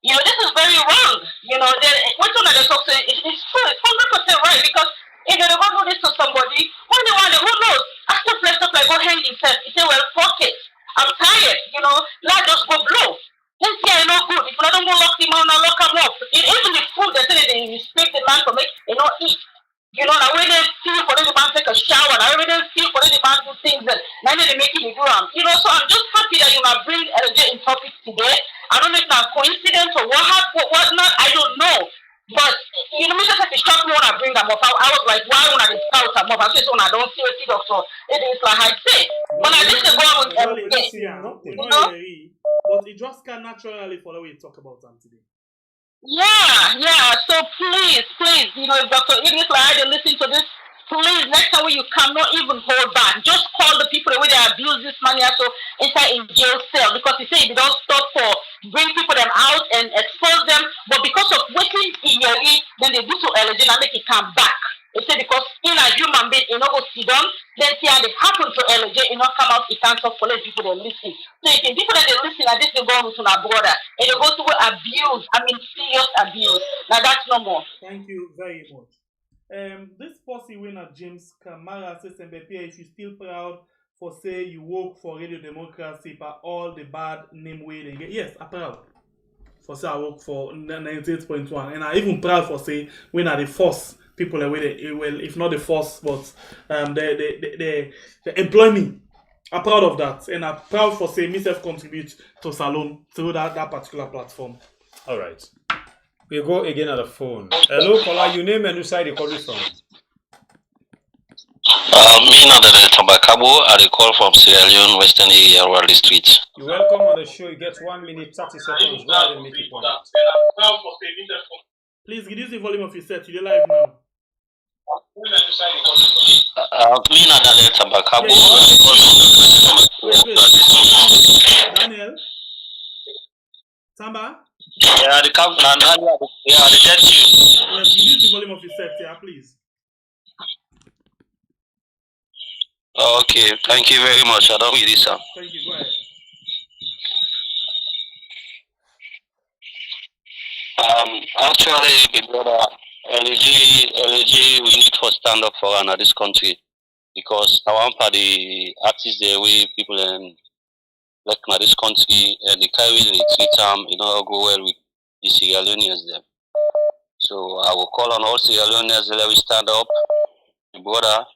You know, this is very wrong. You know, what's one of the talk say it's true, it's 100% right because if they don't do this to somebody, who knows? After like go hang himself, he say, well, fuck it. I'm tired, you know, let just go blow. This guy is not good. If I don't go lock him out, I lock him up. Even the food they say they respect the man to make, eat. You know, now when they feel for the man take a shower, now when they feel for the man do things, and now they make it do them. You know, so I'm just happy that you might bring LJ in topic today. I don't know if that's coincidence or what not, I don't know. But you know, me just have to shock me when I bring them up. I was like, why when I scout them up? I said, when I don't see doctor, it is like I say. When I just go on with everything, but it just can naturally follow what you talk about them today. Yeah. So please, you know, if Dr. Idris like I listen to this please, next time when you cannot even hold back, just call the people the way they abuse this money also inside in jail cell, because you say they don't stop for bring people them out and expose them, but because of waiting in your ear, then they do to LG and make it come back. They say because in a human being, you know, go sit down, then see how they happen to LG, you know, come out, it can't talk for let people they listen. So if the people that they listen, and this they go to our border, and they go to abuse, I mean serious abuse. Now that's no more. Thank you very much. This policy winner James Kamara says, MBP, if you still proud for say you work for Radio Democracy, but all the bad name way they get. Yes, I'm proud for say I work for 98.1, and I even proud for say when are the first people that way well, if not the first, but they employ me. I'm proud of that, and I'm proud for say myself contribute to Salon through that particular platform. All right. We go again at the phone. Hello, caller. Your name and which side you calling from? Me not the Tabakabo. I call from Sierra Leone, Western area, Rural District. You're welcome on the show. You get 1 minute 30 seconds. Go ahead and make your point. Please reduce the volume of your set. You're live now. Me not the Tabakabo. Daniel. Samba. Yeah, the count. Yeah, the get you. Yes, reduce the volume of your set, yeah, please. Okay, thank you very much. I don't read this, sir. Thank you. Go ahead. Actually, brother, LG, we need to stand up for this country, because I want for the artists the way people like in this country and the carry the treat you know, go well with the Sierra Leoneans them. So I will call on all Sierra Leoneans let we stand up, brother.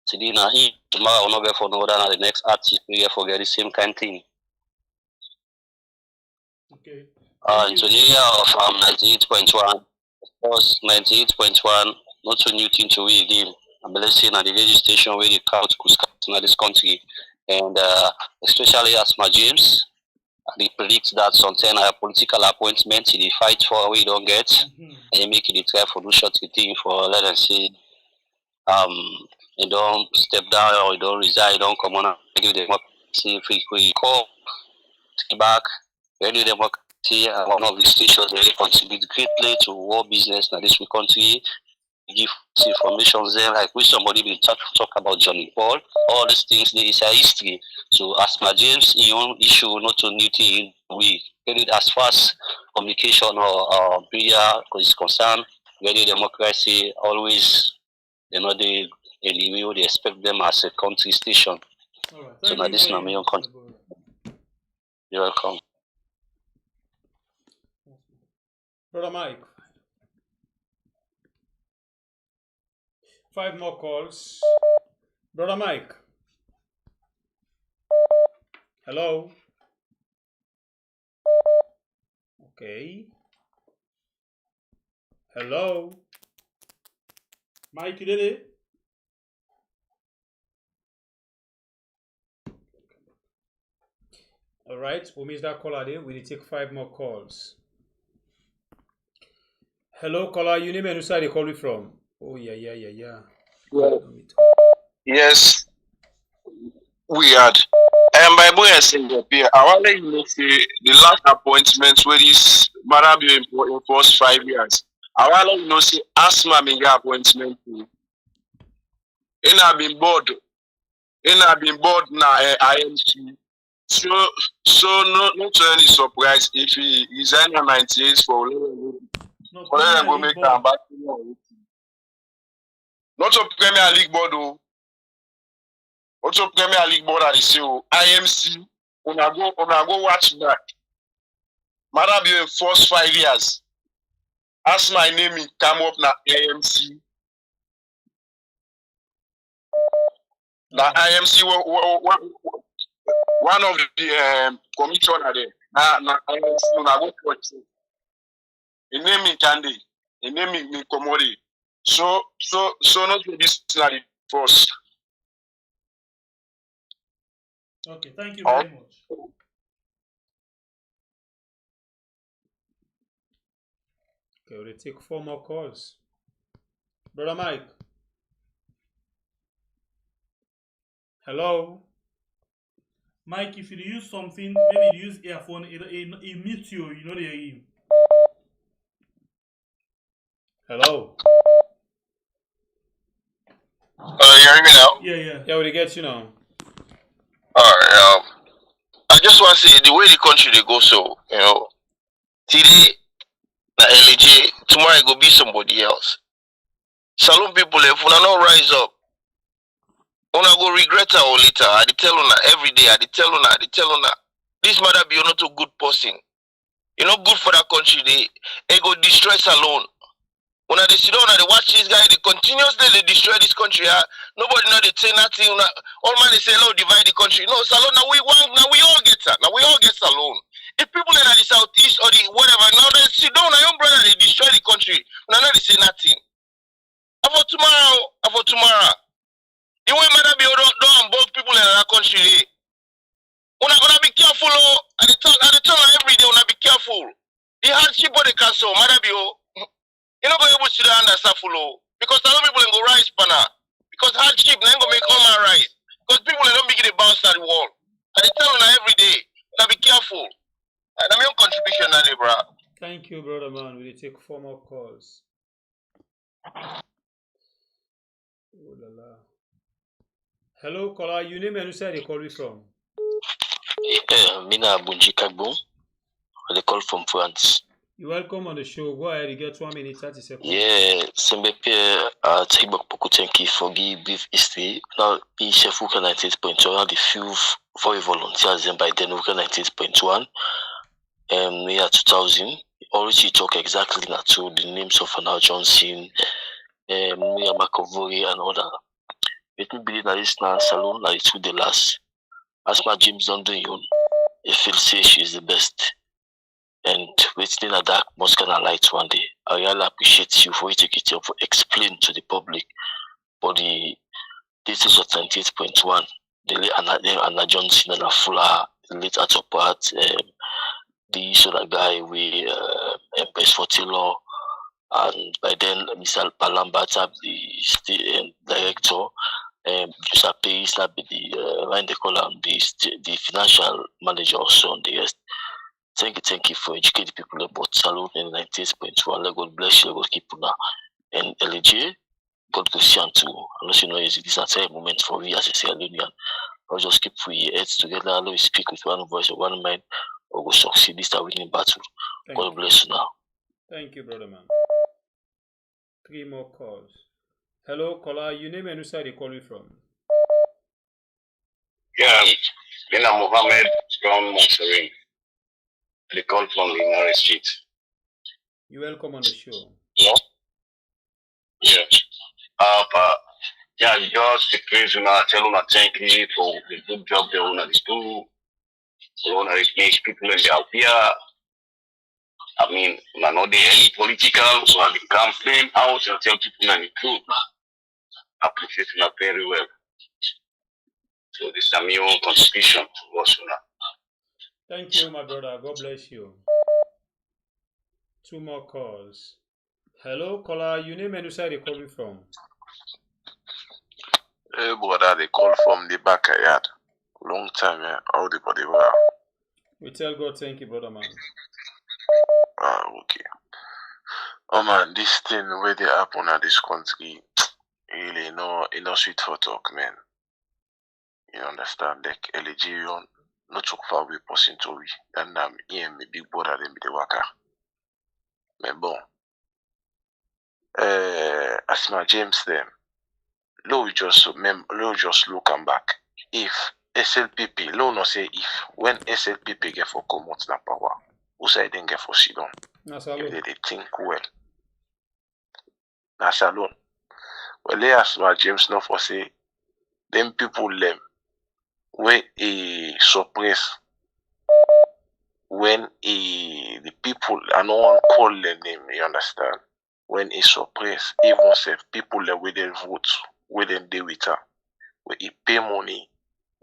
Today now tomorrow I will not be for no other the next artist we forget the same kind of thing. Okay. Into the year of 98.1, of course 98.1, not so new thing to we again. I'm blessing at the radio station where the count in this country, and especially Asmaa James, they predict that sometimes a political appointment they fight for we don't get, and they make it try for do short thing for let us say you don't step down or you don't resign, you don't come on and give them up. See if we call back, radio democracy, one of the stations they contribute greatly to war business in this country. Give information there, like when somebody will talk about Johnny Paul, all these things there is a history. So Asmaa James, your issue not to new thing, we get it as far as communication or media is concerned. Radio democracy always, you know, they anyway they expect them as a country station. Right. So now this is not my own country. You're welcome. Brother Mike. 5 more calls. Brother Mike. Hello. Okay. Hello. Mike, you did it? All right, we missed that caller there. We need to take 5 more calls. Hello, caller. Your name and which side you call me from? Oh, yeah. Yes, we had. And by way of saying that, I want to know the last appointment where this matter be in first 5 years. I want to know see Asmaa me get appointment. And I've been bored now. IMC. So no to any surprise if he resign at 98 for go make am back. Not to Premier League board though. Not to Premier League board at the CEO. IMC. Una go watch back. Matter be in first 5 years. As my name it come up na IMC. The IMC one of the commissioner there. Na IMC una go watch. The name it can dey. The name it commodity. So not to this the first. Okay, thank you very much. Okay, we'll take 4 more calls. Brother Mike. Hello? Mike, if you use something, maybe you use earphone, it mute you, you know they hear you. Hello? You hear me now? Yeah. Yeah, we get you now. Alright, I just want to say the way the country they go so, today na LJ, tomorrow it go be somebody else. Saloon people, if una not rise up, una go regret her or later. I dey tell una every day, I dey tell una. This matter be not a good person. You know, good for that country, they go destroy Salone. When they sit down and they watch this guy, they continuously they destroy this country. Nobody know they say nothing. All man they say, "No, divide the country." No, Salone. Now we all get that. Now we all get Salone. If people in the southeast or the whatever, now they sit down, your brother they destroy the country. Now they say nothing. For tomorrow. You won't matter be don't both people in that country. Una be careful. At the time every day, una be careful. The hardship of the castle, matter be you know go able to understand because a lot of people go rise pana. Because hardship then go make all man rise. Because people don't begin to bounce at the wall. And they tell them every day, now be careful. And I'm your contribution now, bro. Thank you, brother man. We'll take 4 more calls. Oh la la. Hello, caller. You name and who said they call you from? Mina Bunji Kagbo. They call from France. You're welcome on the show. Go ahead, you get 1 minute, 30 seconds. Yeah, Sembepe, Tribok Pokutenki for give brief history. Now, in Shefuka 98.1, the few for volunteers and by then, 98.1. Year 2000, already talk exactly now to the names of Anna Johnson, Mia McAvoy, and other. Let me believe that this now salon, like two the last. Asmaa James London, I feel say she is the best. And waiting at that most kind of light one day. I really appreciate you for you take it up for explain to the public. But this is 28.1. The late Anna Johnson and Afula, the late Atopat, the other guy we Best Fortilo, and by then Mr. Palambata, the director, Giuseppe is not the line they call him the financial manager also on the rest. Thank you for educating people about Salone in 98.1. God bless you, God keep you now. And LJ, God bless you too. Unless you know this is a moment for we as a Sierra Leonean. I'll just keep we heads together, always speak with one voice or one mind, or go succeed this winning battle. God bless you now. Thank you, brother man. 3 more calls. Hello, caller. You name and who side they call you from? Yeah, Lina Mohammed from Montserrat. They call from Linare Street. You're welcome on the show. No? Yeah. Yeah, just the praise you tell them thank me for the good job they want to do. They want to reach people in the Alpia. I mean, not any political, so I campaign out and tell people the truth. I appreciate it very well. So this is my own contribution to us now. Thank you, my brother. God bless you. 2 more calls. Hello, caller. You name and who side they call you from? Hey, brother, they call from the backyard. Long time, yeah. How the body were. We tell God thank you, brother man. Okay. Oh man, this thing where they happen at this country, really no sweet for talk, man. You understand? Like LG, not so far away person to we. And here my big brother them be the worker. Mais bon. Asmaa James them. Low just look and back. If SLPP, low no say if when SLPP get for come out na power, who say then get for sit down? If they think well. Na salon. Well, they Asmaa James no for say them people them when he suppress when the people and no one call their name, you understand? When he suppress, even say people that with their vote, with them deal with her, when he pay money,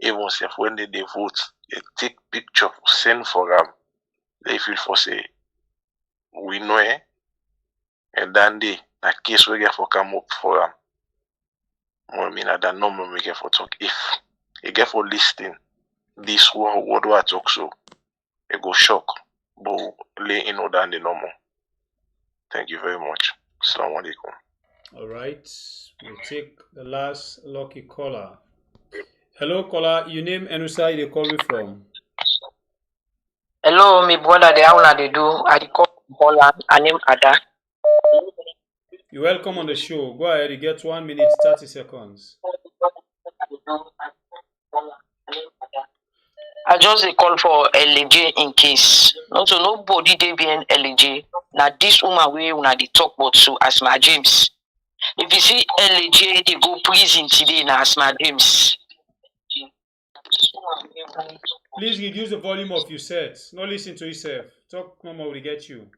even say when they vote, they take picture, send for them, they feel for say we know it, and then they na case we get for come up for them. I mean, I don't know we get for talk if You get for listening. This one, what do I talk so? It go shock, but lay in order than the normal. Thank you very much. Assalamu alaikum. All right, we'll take the last lucky caller. Hello, caller. Your name and where you call me from? Hello, my brother. How una dey do? I dey call from Holland. I name Ada. You're welcome on the show. Go ahead. You get 1 minute 30 seconds. I just dey call for LJ in case. No, so nobody dey being LJ. Now this woman wey una dey talk about so Asmaa James. If you see LJ, they go prison today na Asmaa James. Please reduce the volume of your set. Not listen to yourself. Talk normal, we get you.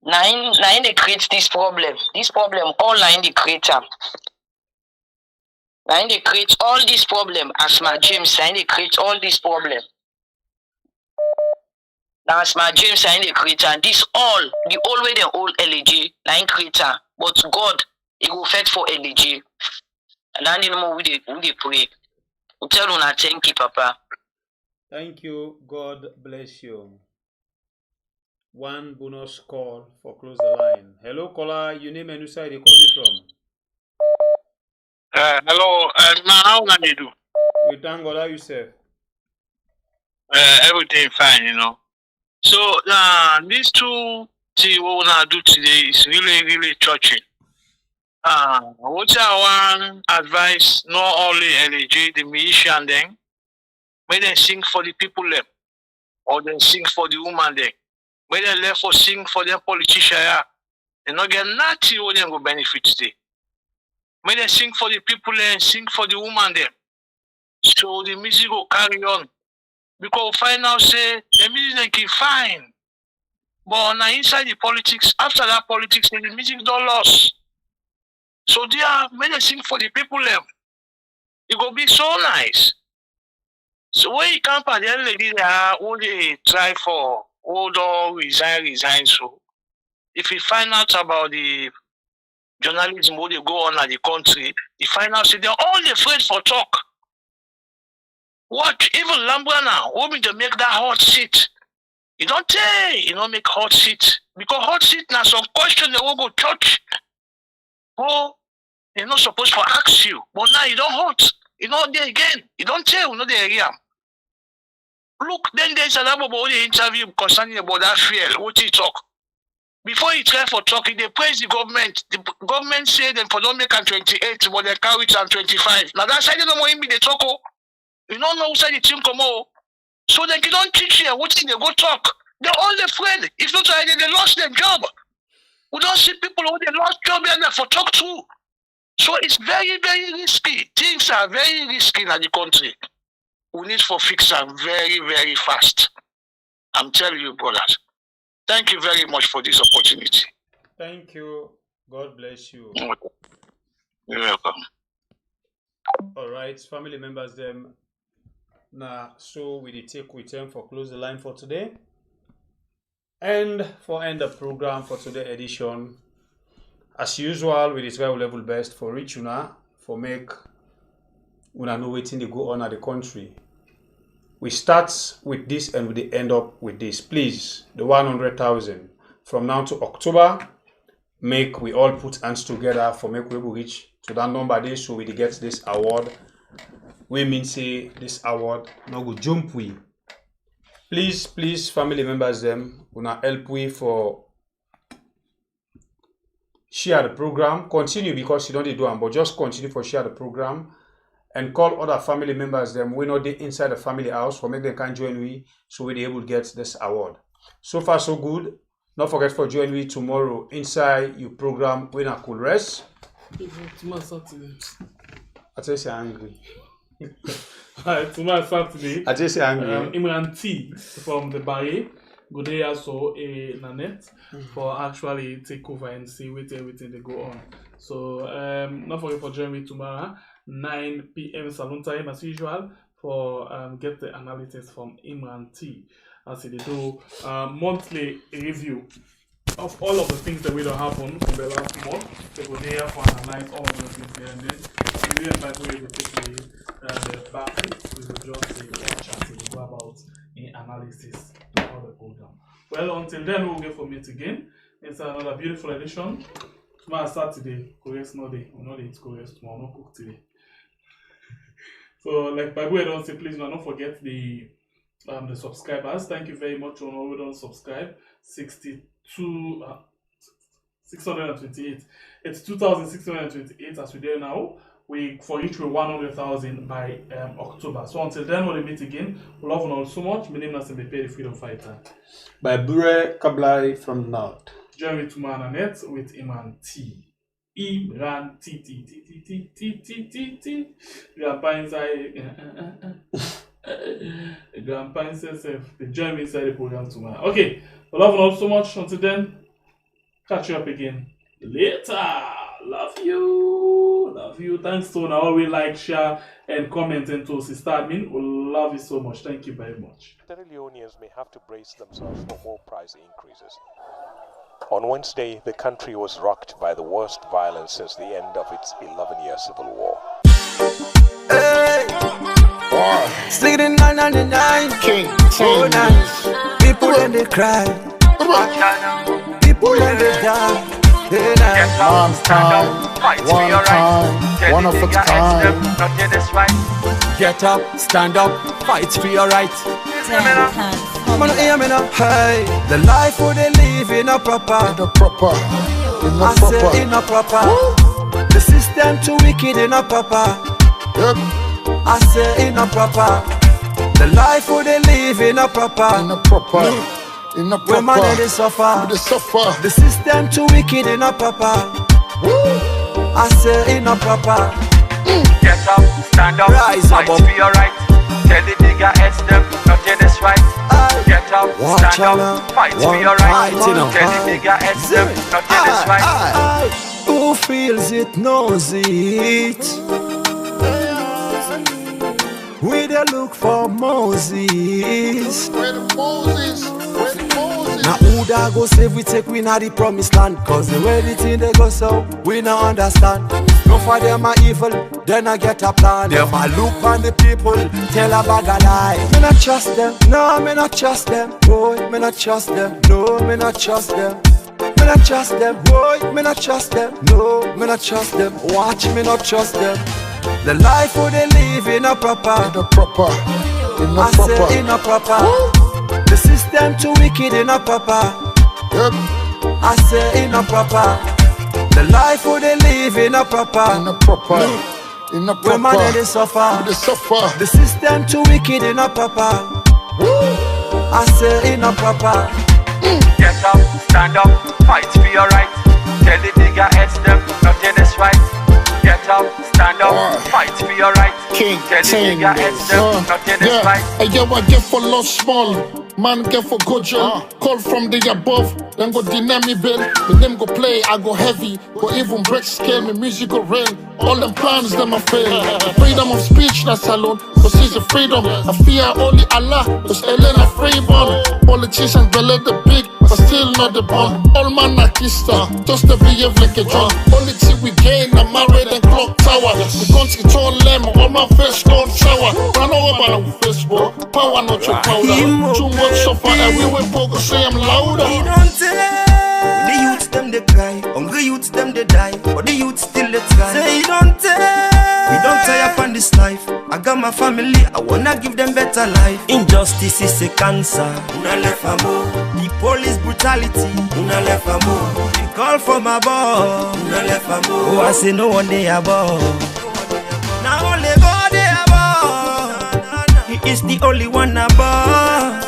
Now in they create this problem. This problem all na in the creator. Now in they create all this problem. Asmaa James, now in they create all this problem. Now Asmaa James, now in they creator. And this all, the whole way they all LG, now in creator. But God, he will fight for LG. And then you know we they pray. We tell you na thank you, Papa. Thank you. God bless you. One bonus call for close the line. Hello, caller. Your name and where you call me from? Hello, how can you do? We thank God. How you say? Everything fine, you know. So these two things we wanna do today is really, really touching. What I want advice not only LG, the musician then, may they sing for the people them, or they sing for the woman then. May they left for sing for them politician, yeah. They not get nothing who them go benefit today. May they sing for the people and sing for the woman them. So the music will carry on. Because find out say the music they keep fine. But now inside the politics, after that politics, the music don't lost. So they are may they sing for the people them. It will be so nice. So when you come at the end lady there, who they try for, who don't resign. So if you find out about the journalism who they go on at the country, you find out say they're all afraid for talk. What even Lambrana want to make that hot seat? You don't tell, you don't make hot seat. Because hot seat now some question they will go touch. Oh, they're not supposed to ask you. But now you don't hot. You know there again. You don't tell, you know the area. Look, then there's a lot about the interview concerning about that fear. What he talk. Before he try for talking, they praise the government. The government say them for don't make on 28, but they carry it on 25. Now that's why they don't want him they talk. You don't know who said the team come out. So they don't teach you what thing they go talk. They're all afraid. If not, they lost their job. We don't see people who they lost job and for talk to. So it's very, very risky. Things are very risky in the country. We need to fix them very, very fast. I'm telling you, brothers. Thank you very much for this opportunity. Thank you. God bless you. You're welcome. All right, family members, them. Now, so we take with them for close the line for today. And for end the program for today edition, as usual, we try our level best for reach una, for make una know waiting they go on at the country. We start with this and we end up with this. Please, the 100,000 from now to October, make we all put hands together for make we reach to that number there so we get this award. We mean say this award no go jump we. Please, family members them una help we for share the program. Continue because you don't do them, but just continue for share the program and call other family members them. We know they inside the family house for make them can join we so we able to get this award. So far so good. Not forget for join we tomorrow inside your program when I could rest. Tomorrow Saturday. I tell you angry. Tomorrow Saturday. I just say angry. Imran T from the Barre go there also a Nanette for actually take over and see with everything they go on. So not forget for join me tomorrow 9 p.m. Salon time as usual for get the analysis from Imran T as they do monthly review of all of the things that will happen from the last month. They were there for analyze all of those things there, and then we will find way to take the back. We will just watch and we will go about in analysis of the program. Well, until then, we'll get for meet again. It's another beautiful edition. Tomorrow Saturday, Korea's no day. We'll not eat Korea's tomorrow, not cook today. So, like by the way, I don't say please don't forget the subscribers. Thank you very much on all who don't subscribe. 628. It's 2,628 as we do now. We for each we're 100,000 by October. So until then, when we meet again, we love you all so much. My name is Asmaa, the Freedom Fighter. By Bure Kablai from North. Join with Tuman Net with Iman T. Imran T. Grandpa inside. Grandpa inside. They join me inside the program tomorrow. Okay. We love you all so much. Until then, catch you up again later. Love you. Love you. Thanks to all we like, share, and comment and to Sister Admin. We love you so much. Thank you very much. The Leonians may have to brace themselves for more price increases. On Wednesday, the country was rocked by the worst violence since the end of its 11-year civil war. Hey. Stick it in 999. King. Oh, nice. People and they cry. People and they die. One of a kind. Get up, stand up, fight for your right. Man, hear me now. Hey, the life where they live in a proper. I say in a proper. The system too wicked in a proper. I say in a proper. The life where they live in a proper. In a proper. Man, they suffer. The system too wicked in a proper. I say in a proper. Get up, stand up, rise fight above. for your right. Tell the bigger heads them, nothing is right. Get up, stand up, fight for your right. Tell the bigger heads them, nothing is right. Who feels it knows it. We dey look for Moses. Now who da go save we take we na the promised land. Cause the way the thing they go so we no understand. No for them are evil, then I get a plan. Them a look on the people, tell a bag a lie. Me not trust them, no me not trust them. Boy, me not trust them, no me not trust them. Me not trust them, boy, me not trust them. No, me not trust them, watch me not trust them. The life where they live in a proper. I say in a proper. The system too wicked in a proper. I say in a proper. The life where they live in a proper. Where man they suffer. The system too wicked in a proper. I say in a proper. Get up, stand up, fight for your right. Tell the bigger heads them, nothing is right. Get up, stand up, fight for your right. King, Tell the bigger heads them, nothing is right. I get for lost small. Man get for go jail. Call from the above, then go deny me bill. The name go play, I go heavy. Go even break scale, my music go rain. All them plans, them I fail. The freedom of speech, that's alone. Cause it's a freedom. I fear only Allah, cause Elena freeborn. Politicians belay the big, but still not the bomb. All man are kista, just to behave like a drum. Only thing we gain, I'm married and clock tower. The country turn lemon, all my face gone sour. Run over on Facebook, power not your powder. Too much suffer, everywhere folk say I'm louder. We don't tell. The youths them they cry, hungry youths them they die, but the youths still they try. Say you don't tell. We don't tire from this life. I got my family, I wanna give them better life. Injustice is a cancer. Una left a more. The police brutality. Una left a more. They call for my boss. Una left a more. Oh, I say no one day above. Now only God they above. He is the only one above.